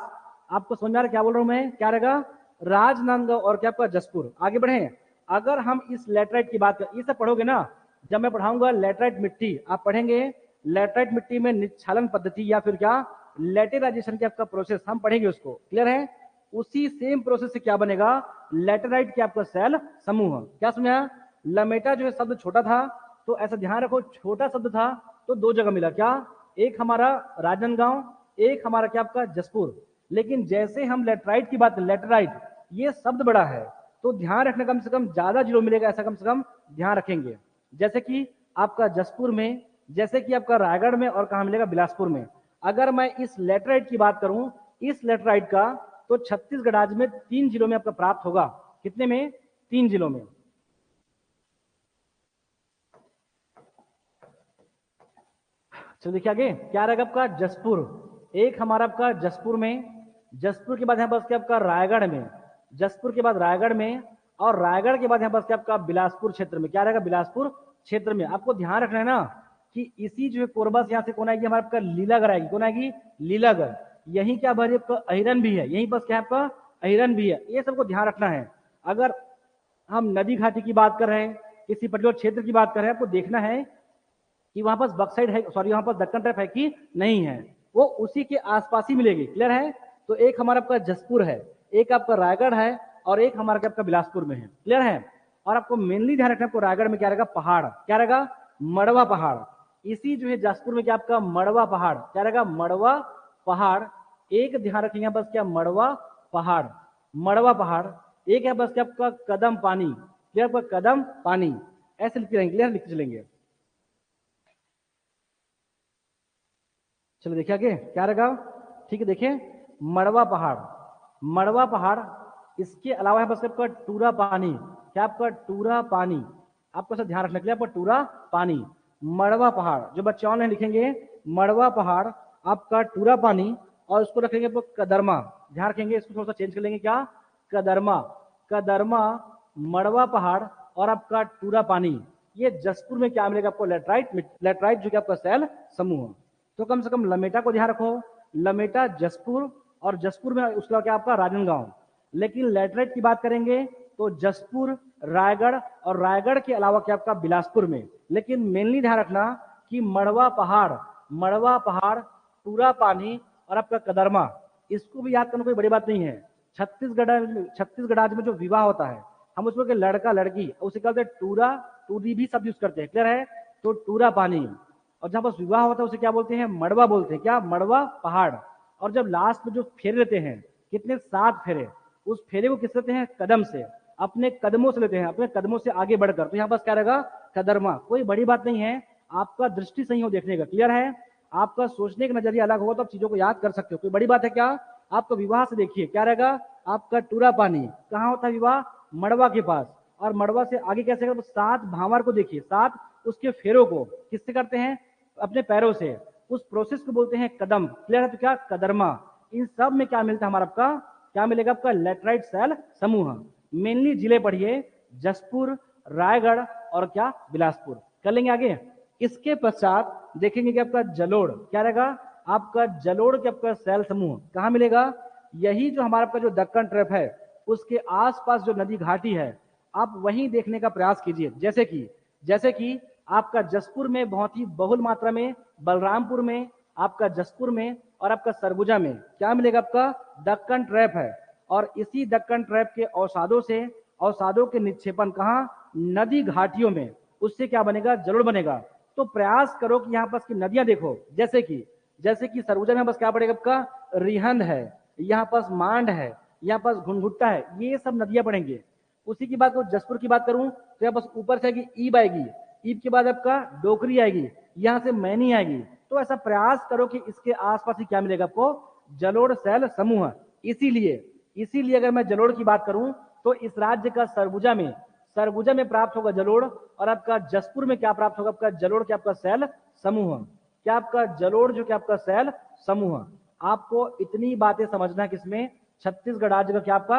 आपको समझ में आ रहा है क्या बोल रहा हूं मैं? क्या रहेगा, राजनांदगांव और क्या आपका जसपुर। आगे बढ़े, अगर हम इस लेटराइट की बात करें, ये सब पढ़ोगे ना, जब मैं पढ़ाऊंगा लेटराइट मिट्टी, आप पढ़ेंगे लेटराइट मिट्टी में निच्छालन पद्धति या फिर क्या लेटेराइजेशन की आपका प्रोसेस, हम पढ़ेंगे उसको। क्लियर है? उसी सेम प्रोसेस से क्या बनेगा, लेटेराइट के आपका सेल समूह। क्या समझा? लमेटा जो है शब्द छोटा था, तो ऐसा ध्यान रखो, छोटा शब्द था तो दो जगह मिला। क्या? एक हमारा राजनांदगांव, एक हमारा क्या आपका जसपुर। लेकिन जैसे हम लेटराइट की बात, लेटेराइट ये शब्द बड़ा है, तो ध्यान रखना कम से कम ज्यादा जीरो मिलेगा, ऐसा कम से कम ध्यान रखेंगे। जैसे कि आपका जसपुर में, जैसे कि आपका रायगढ़ में, और कहां मिलेगा, बिलासपुर में। अगर मैं इस लेटराइट की बात करूं, इस लेटराइट का, तो छत्तीसगढ़ राज्य में 3 जिलों में आपका प्राप्त होगा। कितने में? 3 जिलों में। चलो देखिए आगे, क्या रहेगा आपका जसपुर। एक हमारा आपका जसपुर में, जसपुर के बाद यहाँ बस क्या आपका रायगढ़ में, जसपुर के बाद रायगढ़ में, और रायगढ़ के बाद यहाँ बस क्या आपका बिलासपुर क्षेत्र में। क्या रहेगा? बिलासपुर क्षेत्र में। आपको ध्यान रखना है ना कि इसी जो है कोरबा से यहाँ से कौन आएगी, हमारा आपका लीलागढ़ आएगी। कौन आएगी? लीलागढ़। यही क्या भरी आपका अहिरन भी है, यही बस क्या है आपका अहिरन भी है। ये सबको ध्यान रखना है। अगर हम नदी घाटी की बात कर रहे हैं, किसी पर्टिकुलर क्षेत्र की बात कर रहे हैं, आपको देखना है कि वहां पास बक्साइड है, सॉरी वहां पास दक्कन ट्रैप है कि नहीं है, वो उसी के आसपास ही मिलेगी। क्लियर है? तो एक हमारा आपका जसपुर है, एक आपका रायगढ़ है, और एक हमारा आपका बिलासपुर में है। क्लियर है? और आपको मेनली ध्यान रखना, आपको रायगढ़ में क्या रहेगा, पहाड़। क्या रहेगा? मड़वा पहाड़। इसी जो है जसपुर में क्या आपका मड़वा पहाड़। क्या रहेगा? मड़वा पहाड़। एक ध्यान रखिएगा बस, क्या मड़वा पहाड़। मड़वा पहाड़, एक है बस आपका कदम पानी, क्लियर, आपका कदम पानी, ऐसे लिखते रहेंगे, क्लियर, लिखते चलेंगे। चलो देखिए आगे क्या रहेगा, ठीक है, देखिए मड़वा पहाड़, मड़वा पहाड़, इसके अलावा है बस आपका टूरा पानी, क्या आपका टूरा पानी, आपको सब ध्यान रखने के लिए आपका टूरा पानी, मड़वा पहाड़, जो बच्चे ऑनलाइन लिखेंगे मड़वा पहाड़, आपका टूरा पानी, और उसको रखेंगे आपको कदरमा, ध्यान रखेंगे, इसको थोड़ा सा चेंज कर लेंगे, क्या कदरमा, कदरमा, मड़वा पहाड़ और आपका टूरा पानी, ये जसपुर में क्या मिलेगा आपको, लेटराइट, लेटराइट जो कि आपका सेल समूह। तो कम से कम लमेटा को ध्यान रखो, लमेटा जसपुर, और जसपुर में उसका क्या आपका राजनांदगांव। लेकिन लेटराइट की बात करेंगे तो जसपुर, रायगढ़, और रायगढ़ के अलावा क्या आपका बिलासपुर में। लेकिन मेनली ध्यान रखना कि मड़वा पहाड़, मड़वा पहाड़, टूरा पानी और आपका कदरमा, इसको भी याद करना कोई बड़ी बात नहीं है। छत्तीसगढ़ राज्य में जो विवाह होता है, हम उसमें के लड़का लड़की उसे कहते हैं टूरा, टूरी भी शब्द यूज करते हैं, क्लियर है, तो टूरा पानी। और जहां पर विवाह होता है उसे क्या बोलते हैं, मड़वा बोलते हैं, क्या मड़वा पहाड़। और जब लास्ट में जो फेरे लेते हैं, कितने 7 फेरे, उस फेरे को किस लेते हैं, कदम से, अपने कदमों से लेते हैं, अपने कदमों से आगे बढ़कर, तो यहाँ पास क्या रहेगा, कदरमा। कोई बड़ी बात नहीं है, आपका दृष्टि सही हो देखने का, क्लियर है, आपका सोचने का नजरिया अलग होगा तो आप चीजों को याद कर सकते हो, कोई बड़ी बात है क्या। आपका विवाह से देखिए क्या रहेगा, आपका टूरा पानी कहाँ होता है विवाह, मड़वा के पास, और मड़वा से आगे कैसे करते, 7 भावर को देखिए, 7 उसके फेरों को किससे करते हैं, अपने पैरों से, उस प्रोसेस को बोलते हैं कदम, क्लियर है, तो क्या कदरमा। इन सब में क्या मिलता है हमारा, आपका क्या मिलेगा, आपका लेटराइट सेल समूह। मेनली जिले पढ़िए, जसपुर, रायगढ़ और क्या बिलासपुर, कर लेंगे आगे। इसके पश्चात देखेंगे कि आपका जलोड़ क्या रहेगा, आपका जलोड़ के आपका सेल समूह कहां मिलेगा, यही जो हमारा आपका जो दक्कन ट्रैप है उसके आसपास जो नदी घाटी है, आप वहीं देखने का प्रयास कीजिए। जैसे कि आपका जसपुर में बहुत ही बहुल मात्रा में, बलरामपुर में, आपका जसपुर में और आपका सरगुजा में क्या मिलेगा, आपका दक्कन ट्रैप है। और इसी दक्कन ट्रैप के अवसादों से, अवसादों के निक्षेपण कहाँ, नदी घाटियों में, उससे क्या बनेगा, जलोड़ बनेगा। तो प्रयास करो कि यहाँ पास की नदियां देखो, जैसे कि सरगुजा में बस क्या पड़ेगा, आपका रिहंद है, यहाँ पास मांड है, यहाँ पास घुनघुट्टा है, ये सब नदियां पड़ेंगे। उसी की बात करूं, जसपुर की बात करूं तो यहाँ बस ऊपर से आएगी ईब आएगी, ईब के बाद आपका डोकरी आएगी, यहाँ से मैनी आएगी। तो ऐसा प्रयास करो कि इसके आसपास ही क्या मिलेगा आपको, जलोढ़ सेल समूह। इसीलिए अगर मैं जलोढ़ की बात करूं तो इस राज्य का सरगुजा में प्राप्त होगा जलोढ़, और आपका जसपुर में क्या प्राप्त होगा, आपका जलोढ़ के आपका सेल समूह, क्या आपका जलोढ़ जो क्या आपका सेल समूह। आपको इतनी बातें समझना किसमें, छत्तीसगढ़ राज्य का क्या आपका,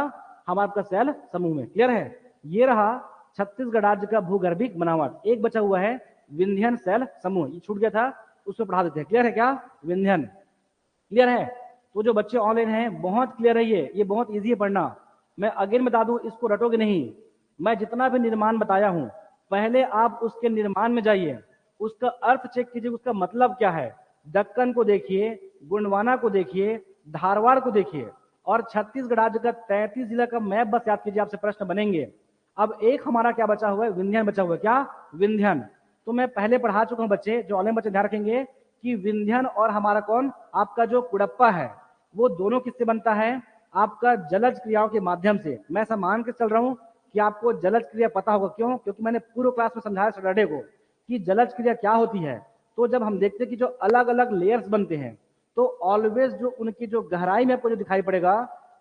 हमारा आपका सेल समूह में, क्लियर है। ये रहा छत्तीसगढ़ राज्य का भूगर्भिक बनावट। एक बचा हुआ है विंध्यन सेल समूह, ये छूट गया था, उसको पढ़ा देते हैं, क्लियर है क्या, विंध्यन, क्लियर है। तो जो बच्चे ऑनलाइन हैं बहुत क्लियर है, ये बहुत इजी है पढ़ना। मैं अगेन बता दूं, इसको रटोगे नहीं। मैं जितना भी निर्माण बताया हूं, पहले आप उसके निर्माण में जाइए, उसका अर्थ चेक कीजिए, उसका मतलब क्या है। दक्कन को देखिए, गोंडवाना को देखिए, धारवाड़ को देखिए, और छत्तीसगढ़ राज्य का 33 जिला का मैप बस याद कीजिए, आपसे प्रश्न बनेंगे। अब एक हमारा क्या बचा हुआ है, विंध्यन बचा हुआ है, क्या विंध्यन। तो मैं पहले पढ़ा चुका हूं बच्चे, जो ऑनलाइन बच्चे ध्यान रखेंगे कि विंध्यन और हमारा कौन, आपका जो कुड़प्पा है, वो दोनों किससे बनता है, आपका जलज क्रियाओं के माध्यम से। मैं ऐसा मान के चल रहा हूं कि आपको जलज क्रिया पता होगा, क्यों, क्योंकि मैंने पूर्व क्लास में समझाया सैटरडे को कि जलज क्रिया क्या होती है। तो जब हम देखते हैं कि जो अलग अलग लेयर्स बनते हैं, तो ऑलवेज जो उनकी जो गहराई में आपको जो दिखाई पड़ेगा,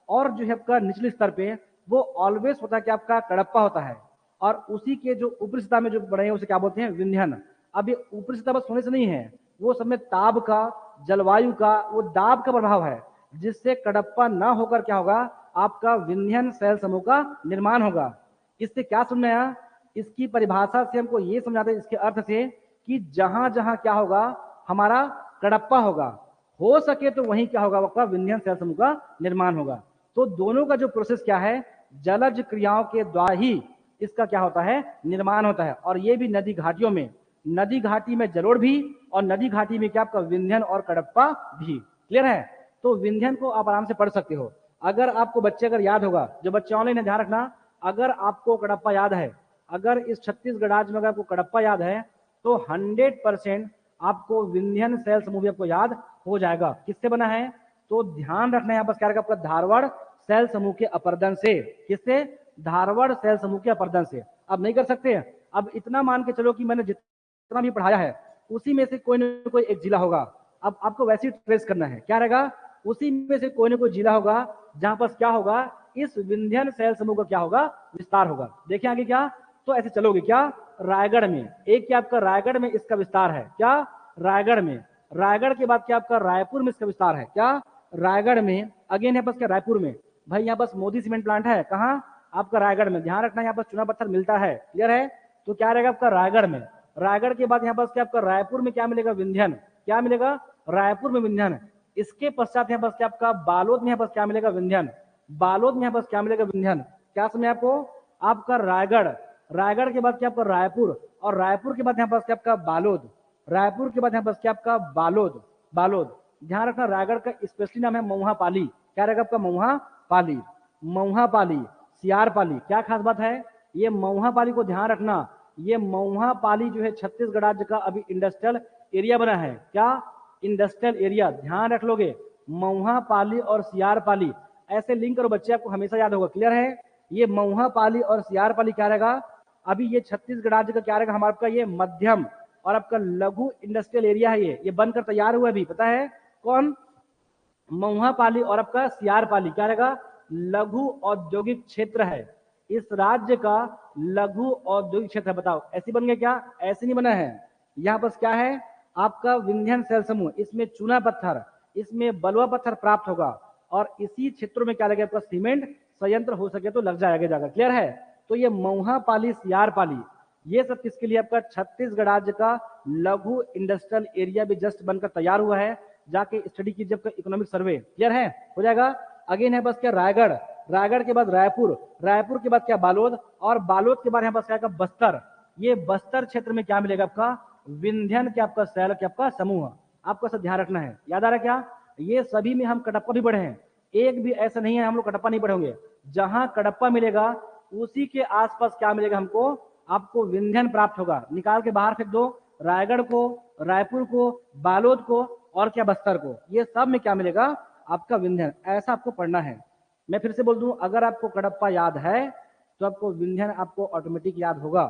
और जो है आपका निचले स्तर पे, वो ऑलवेज होता है कि आपका कड़प्पा होता है, और उसी के जो ऊपरी सतह में जो बने हैं उसे क्या बोलते हैं, विंध्यन। अब ये ऊपरी सतह बस होने से नहीं है, वो सब में ताप का, जलवायु का, वो दाब का प्रभाव है, जिससे कड़प्पा ना होकर क्या होगा, आपका विंध्यन सेल समूह का निर्माण होगा। इससे क्या समझ में आया, इसकी परिभाषा से हमको ये समझाते हैं, इसके अर्थ से कि जहां जहां क्या होगा, हमारा कड़प्पा होगा, हो सके तो वहीं क्या होगा, आपका विंध्यन सेल समूह का निर्माण होगा। तो दोनों का जो प्रोसेस क्या है, जलज क्रियाओं के द्वारा ही इसका क्या होता है, निर्माण होता है। और ये भी नदी घाटियों में, नदी घाटी में जलोढ़ भी, और नदी घाटी में क्या आपका विंध्यन और कड़प्पा भी, क्लियर है। तो विंध्यन को आप आराम से पढ़ सकते हो। अगर आपको बच्चे अगर याद होगा, जो बच्चे ऑनलाइन है ध्यान रखना, अगर आपको कड़प्पा याद है, अगर इस छत्तीसगढ़ राज्य में अगर आपको कड़प्पा याद है, तो 100% आपको विंध्यन सेल समूह भी आपको याद हो जाएगा। किससे बना है, तो ध्यान रखना है, यहाँ पर क्या रहेगा, आपका धारवाड़ सेल समूह के अपरदन से। किससे? धारवाड़ सेल समूह के अपरदन से। अब नहीं कर सकते? अब इतना मान के चलो कि मैंने जितना भी पढ़ाया है उसी में से कोई ना कोई एक जिला होगा। अब आपको वैसे ही ट्रेस करना है, क्या रहेगा? उसी में से कोई ना कोई जिला होगा जहां पर क्या होगा, इस विंध्यन सेल समूह का क्या होगा, विस्तार होगा। देखिए आगे क्या, तो ऐसे चलोगे क्या, रायगढ़ में एक क्या आपका रायगढ़ में इसका विस्तार है, क्या रायगढ़ में। रायगढ़ के बाद क्या आपका रायपुर में इसका विस्तार है, क्या रायगढ़ में। अगेन है बस क्या रायपुर में, भाई यहाँ बस मोदी सीमेंट प्लांट है, कहाँ आपका रायगढ़ में। ध्यान रखना यहाँ पर चूना पत्थर मिलता है, क्लियर है। तो क्या रहेगा आपका रायगढ़ में। रायगढ़ के बाद यहाँ पर क्या आपका रायपुर में क्या मिलेगा, विंध्यन। क्या मिलेगा, रायपुर में विंध्यन। इसके पश्चात यहाँ पर क्या आपका बालोद में यहाँ पर क्या मिलेगा, विंध्यन। बालोद में यहाँ पर क्या मिलेगा, विंध्यन। क्या समय आपको, आपका रायगढ़। रायगढ़ के बाद क्या आपका रायपुर, और रायपुर के बाद यहाँ पर क्या आपका बालोद। रायपुर के बाद यहाँ पर क्या आपका बालोद। बालोद ध्यान रखना, रायगढ़ का स्पेशली नाम है मऊहापाली। क्या रहेगा आपका, मऊहापाली। मऊहापाली, सियारपाली। क्या खास बात है, ये मऊहापाली को ध्यान रखना, ये मऊहापाली जो है छत्तीसगढ़ राज्य का अभी इंडस्ट्रियल एरिया बना है। क्या इंडस्ट्रियल एरिया, ध्यान रख लोगे। मऊहापाली और सियारपाली ऐसे लिंक करो बच्चे, आपको हमेशा याद होगा, क्लियर है। ये मऊहापाली और सियारपाली क्या रहेगा, अभी ये छत्तीसगढ़ राज्य का क्या रहेगा हमारा, आपका ये मध्यम और आपका लघु इंडस्ट्रियल एरिया है। ये बनकर तैयार हुआ अभी, पता है कौन, मऊहापाली और आपका सियारपाली क्या रहेगा, लघु औद्योगिक क्षेत्र है। इस राज्य का लघु औद्योगिक क्षेत्र है। बताओ ऐसी बन गया क्या, ऐसे नहीं बना है। यहाँ पर क्या है आपका विंध्यन सेल समूह, इसमें चूना पत्थर, इसमें बलुआ पत्थर प्राप्त होगा, और इसी क्षेत्रों में क्या लगेगा आपका सीमेंट संयंत्र हो सके तो लग जाएगा जाकर, क्लियर है। तो ये मऊहापाली, सियारपाली, ये सब किसके लिए, आपका छत्तीसगढ़ राज्य का लघु इंडस्ट्रियल एरिया भी जस्ट बनकर तैयार हुआ है। जाके स्टडी कीजिए, आपका इकोनॉमिक सर्वे, क्लियर है, हो जाएगा। अगेन है बस क्या रायगढ़। रायगढ़ के बाद रायपुर, रायपुर के बाद क्या बालोद, और बालोद के बाद यहाँ बस क्या बस्तर। ये बस्तर क्षेत्र में क्या मिलेगा आपका, विंध्यन के आपका सेल के आपका समूह। आपको सब ध्यान रखना है, याद आ रहा है क्या। ये सभी में हम कडप्पा भी पढ़े हैं, एक भी ऐसा नहीं है हम लोग कडप्पा नहीं पढ़ेंगे। जहां कडप्पा मिलेगा उसी के आसपास क्या मिलेगा हमको, आपको विंध्यन प्राप्त होगा। निकाल के बाहर फेंक दो, रायगढ़ को, रायपुर को, बालोद को और क्या बस्तर को, ये सब में क्या मिलेगा आपका विंध्यन। ऐसा आपको पढ़ना है। मैं फिर से बोल दूं, अगर आपको कडप्पा याद है तो आपको विंध्यन आपको ऑटोमेटिक याद होगा।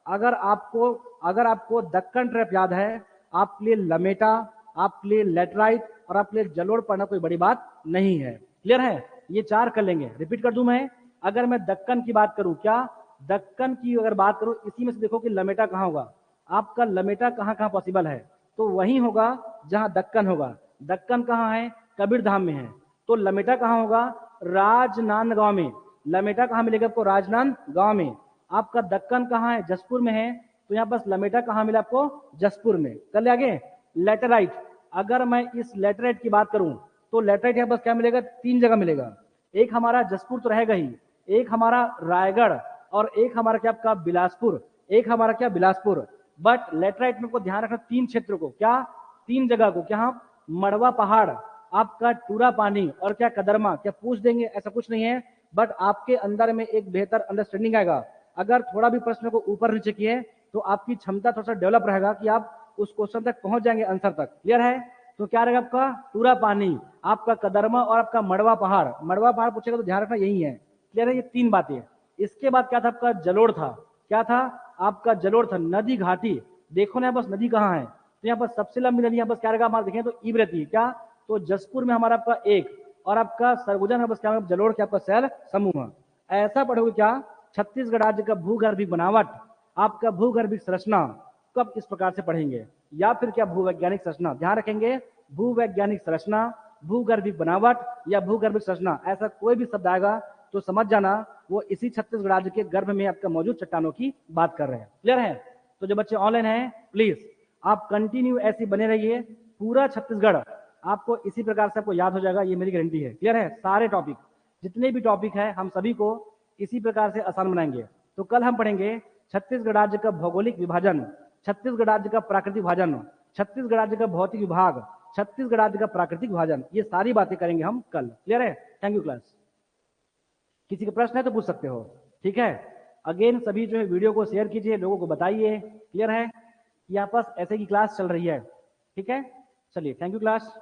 अगर आपको दक्कन ट्रैप याद है, आपके लिए लमेटा, आपके लिए लेटराइट और आपके लिए जलोढ़ पढ़ना कोई बड़ी बात नहीं है, क्लियर है। ये चार कर लेंगे, रिपीट कर दूं मैं। अगर मैं दक्कन की बात करूं, क्या दक्कन की अगर बात करूं, इसी में से देखो कि लमेटा कहाँ होगा, आपका लमेटा कहाँ कहाँ पॉसिबल है, तो वही होगा जहां दक्कन होगा। दक्कन कहाँ है, कबीरधाम में है। तो लमेटा कहाँ होगा, राजनांदगांव में। लमेटा कहाँ मिलेगा आपको, राजनांदगांव में। आपका दक्कन कहाँ है, जसपुर में है, तो यहाँ बस लमेटा कहाँ मिला आपको, जसपुर में। कर ले आगे। लेटराइट, अगर मैं इस लेटराइट की बात करूं तो लेटराइट यहाँ बस क्या मिलेगा, तीन जगह मिलेगा। एक हमारा जसपुर तो रहेगा ही, एक हमारा रायगढ़, और एक हमारा क्या आपका बिलासपुर, एक हमारा क्या बिलासपुर। बट लेटराइट में को ध्यान रखना तीन क्षेत्र को, क्या तीन जगह को, क्या मड़वा पहाड़, आपका टूरा पानी और क्या कदरमा। क्या पूछ देंगे, ऐसा कुछ नहीं है, बट आपके अंदर में एक बेहतर अंडरस्टैंडिंग आएगा। अगर थोड़ा भी प्रश्न को ऊपर नीचे किए तो आपकी क्षमता थोड़ा सा डेवलप रहेगा कि आप उस क्वेश्चन तक पहुंच जाएंगे, आंसर तक, क्लियर है। तो क्या रहेगा आपका टूरा पानी, आपका कदरमा और आपका मड़वा पहाड़। मड़वा पहाड़ पूछेगा तो ध्यान रखना यही है, क्लियर है। ये तीन बातें। इसके बाद क्या था आपका जलोढ़ था, क्या था आपका जलोढ़ था, नदी घाटी। देखो ना बस नदी कहाँ है, तो यहाँ पर सबसे लंबी नदी यहाँ पर क्या रहेगा, हमारे देखें तो ईब रहती है, क्या तो जसपुर में हमारा आपका एक, और आपका सरगुजा में बस क्या जलोढ़ के आपका सेल समूह। ऐसा पढ़ोगे क्या, छत्तीसगढ़ राज्य का भूगर्भिक बनावट, आपका भूगर्भिक संरचना कब इस प्रकार से पढ़ेंगे, या फिर क्या भूवैज्ञानिक संरचना। ध्यान रखेंगे, भूवैज्ञानिक संरचना, भूगर्भिक बनावट या भूगर्भिक संरचना, ऐसा कोई भी शब्द आएगा तो समझ जाना वो इसी छत्तीसगढ़ राज्य के गर्भ में आपका मौजूद चट्टानों की बात कर रहे हैं, क्लियर है। तो जो बच्चे ऑनलाइन हैं प्लीज आप कंटिन्यू ऐसे बने रहिए, पूरा छत्तीसगढ़ आपको इसी प्रकार से आपको याद हो जाएगा, ये मेरी गारंटी है, क्लियर है। सारे टॉपिक जितने भी टॉपिक है हम सभी को इसी प्रकार से आसान बनाएंगे। तो कल हम पढ़ेंगे छत्तीसगढ़ राज्य का भौगोलिक विभाजन, छत्तीसगढ़ राज्य का प्राकृतिक विभाजन, छत्तीसगढ़ राज्य का भौतिक विभाग, छत्तीसगढ़ राज्य का प्राकृतिक विभाजन, ये सारी बातें करेंगे हम कल, क्लियर है। Thank you class. किसी का प्रश्न है तो पूछ सकते हो, ठीक है। अगेन सभी जो है वीडियो को शेयर कीजिए, लोगों को बताइए, क्लियर है। यहाँ पास ऐसे की क्लास चल रही है, ठीक है। चलिए थैंक यू क्लास।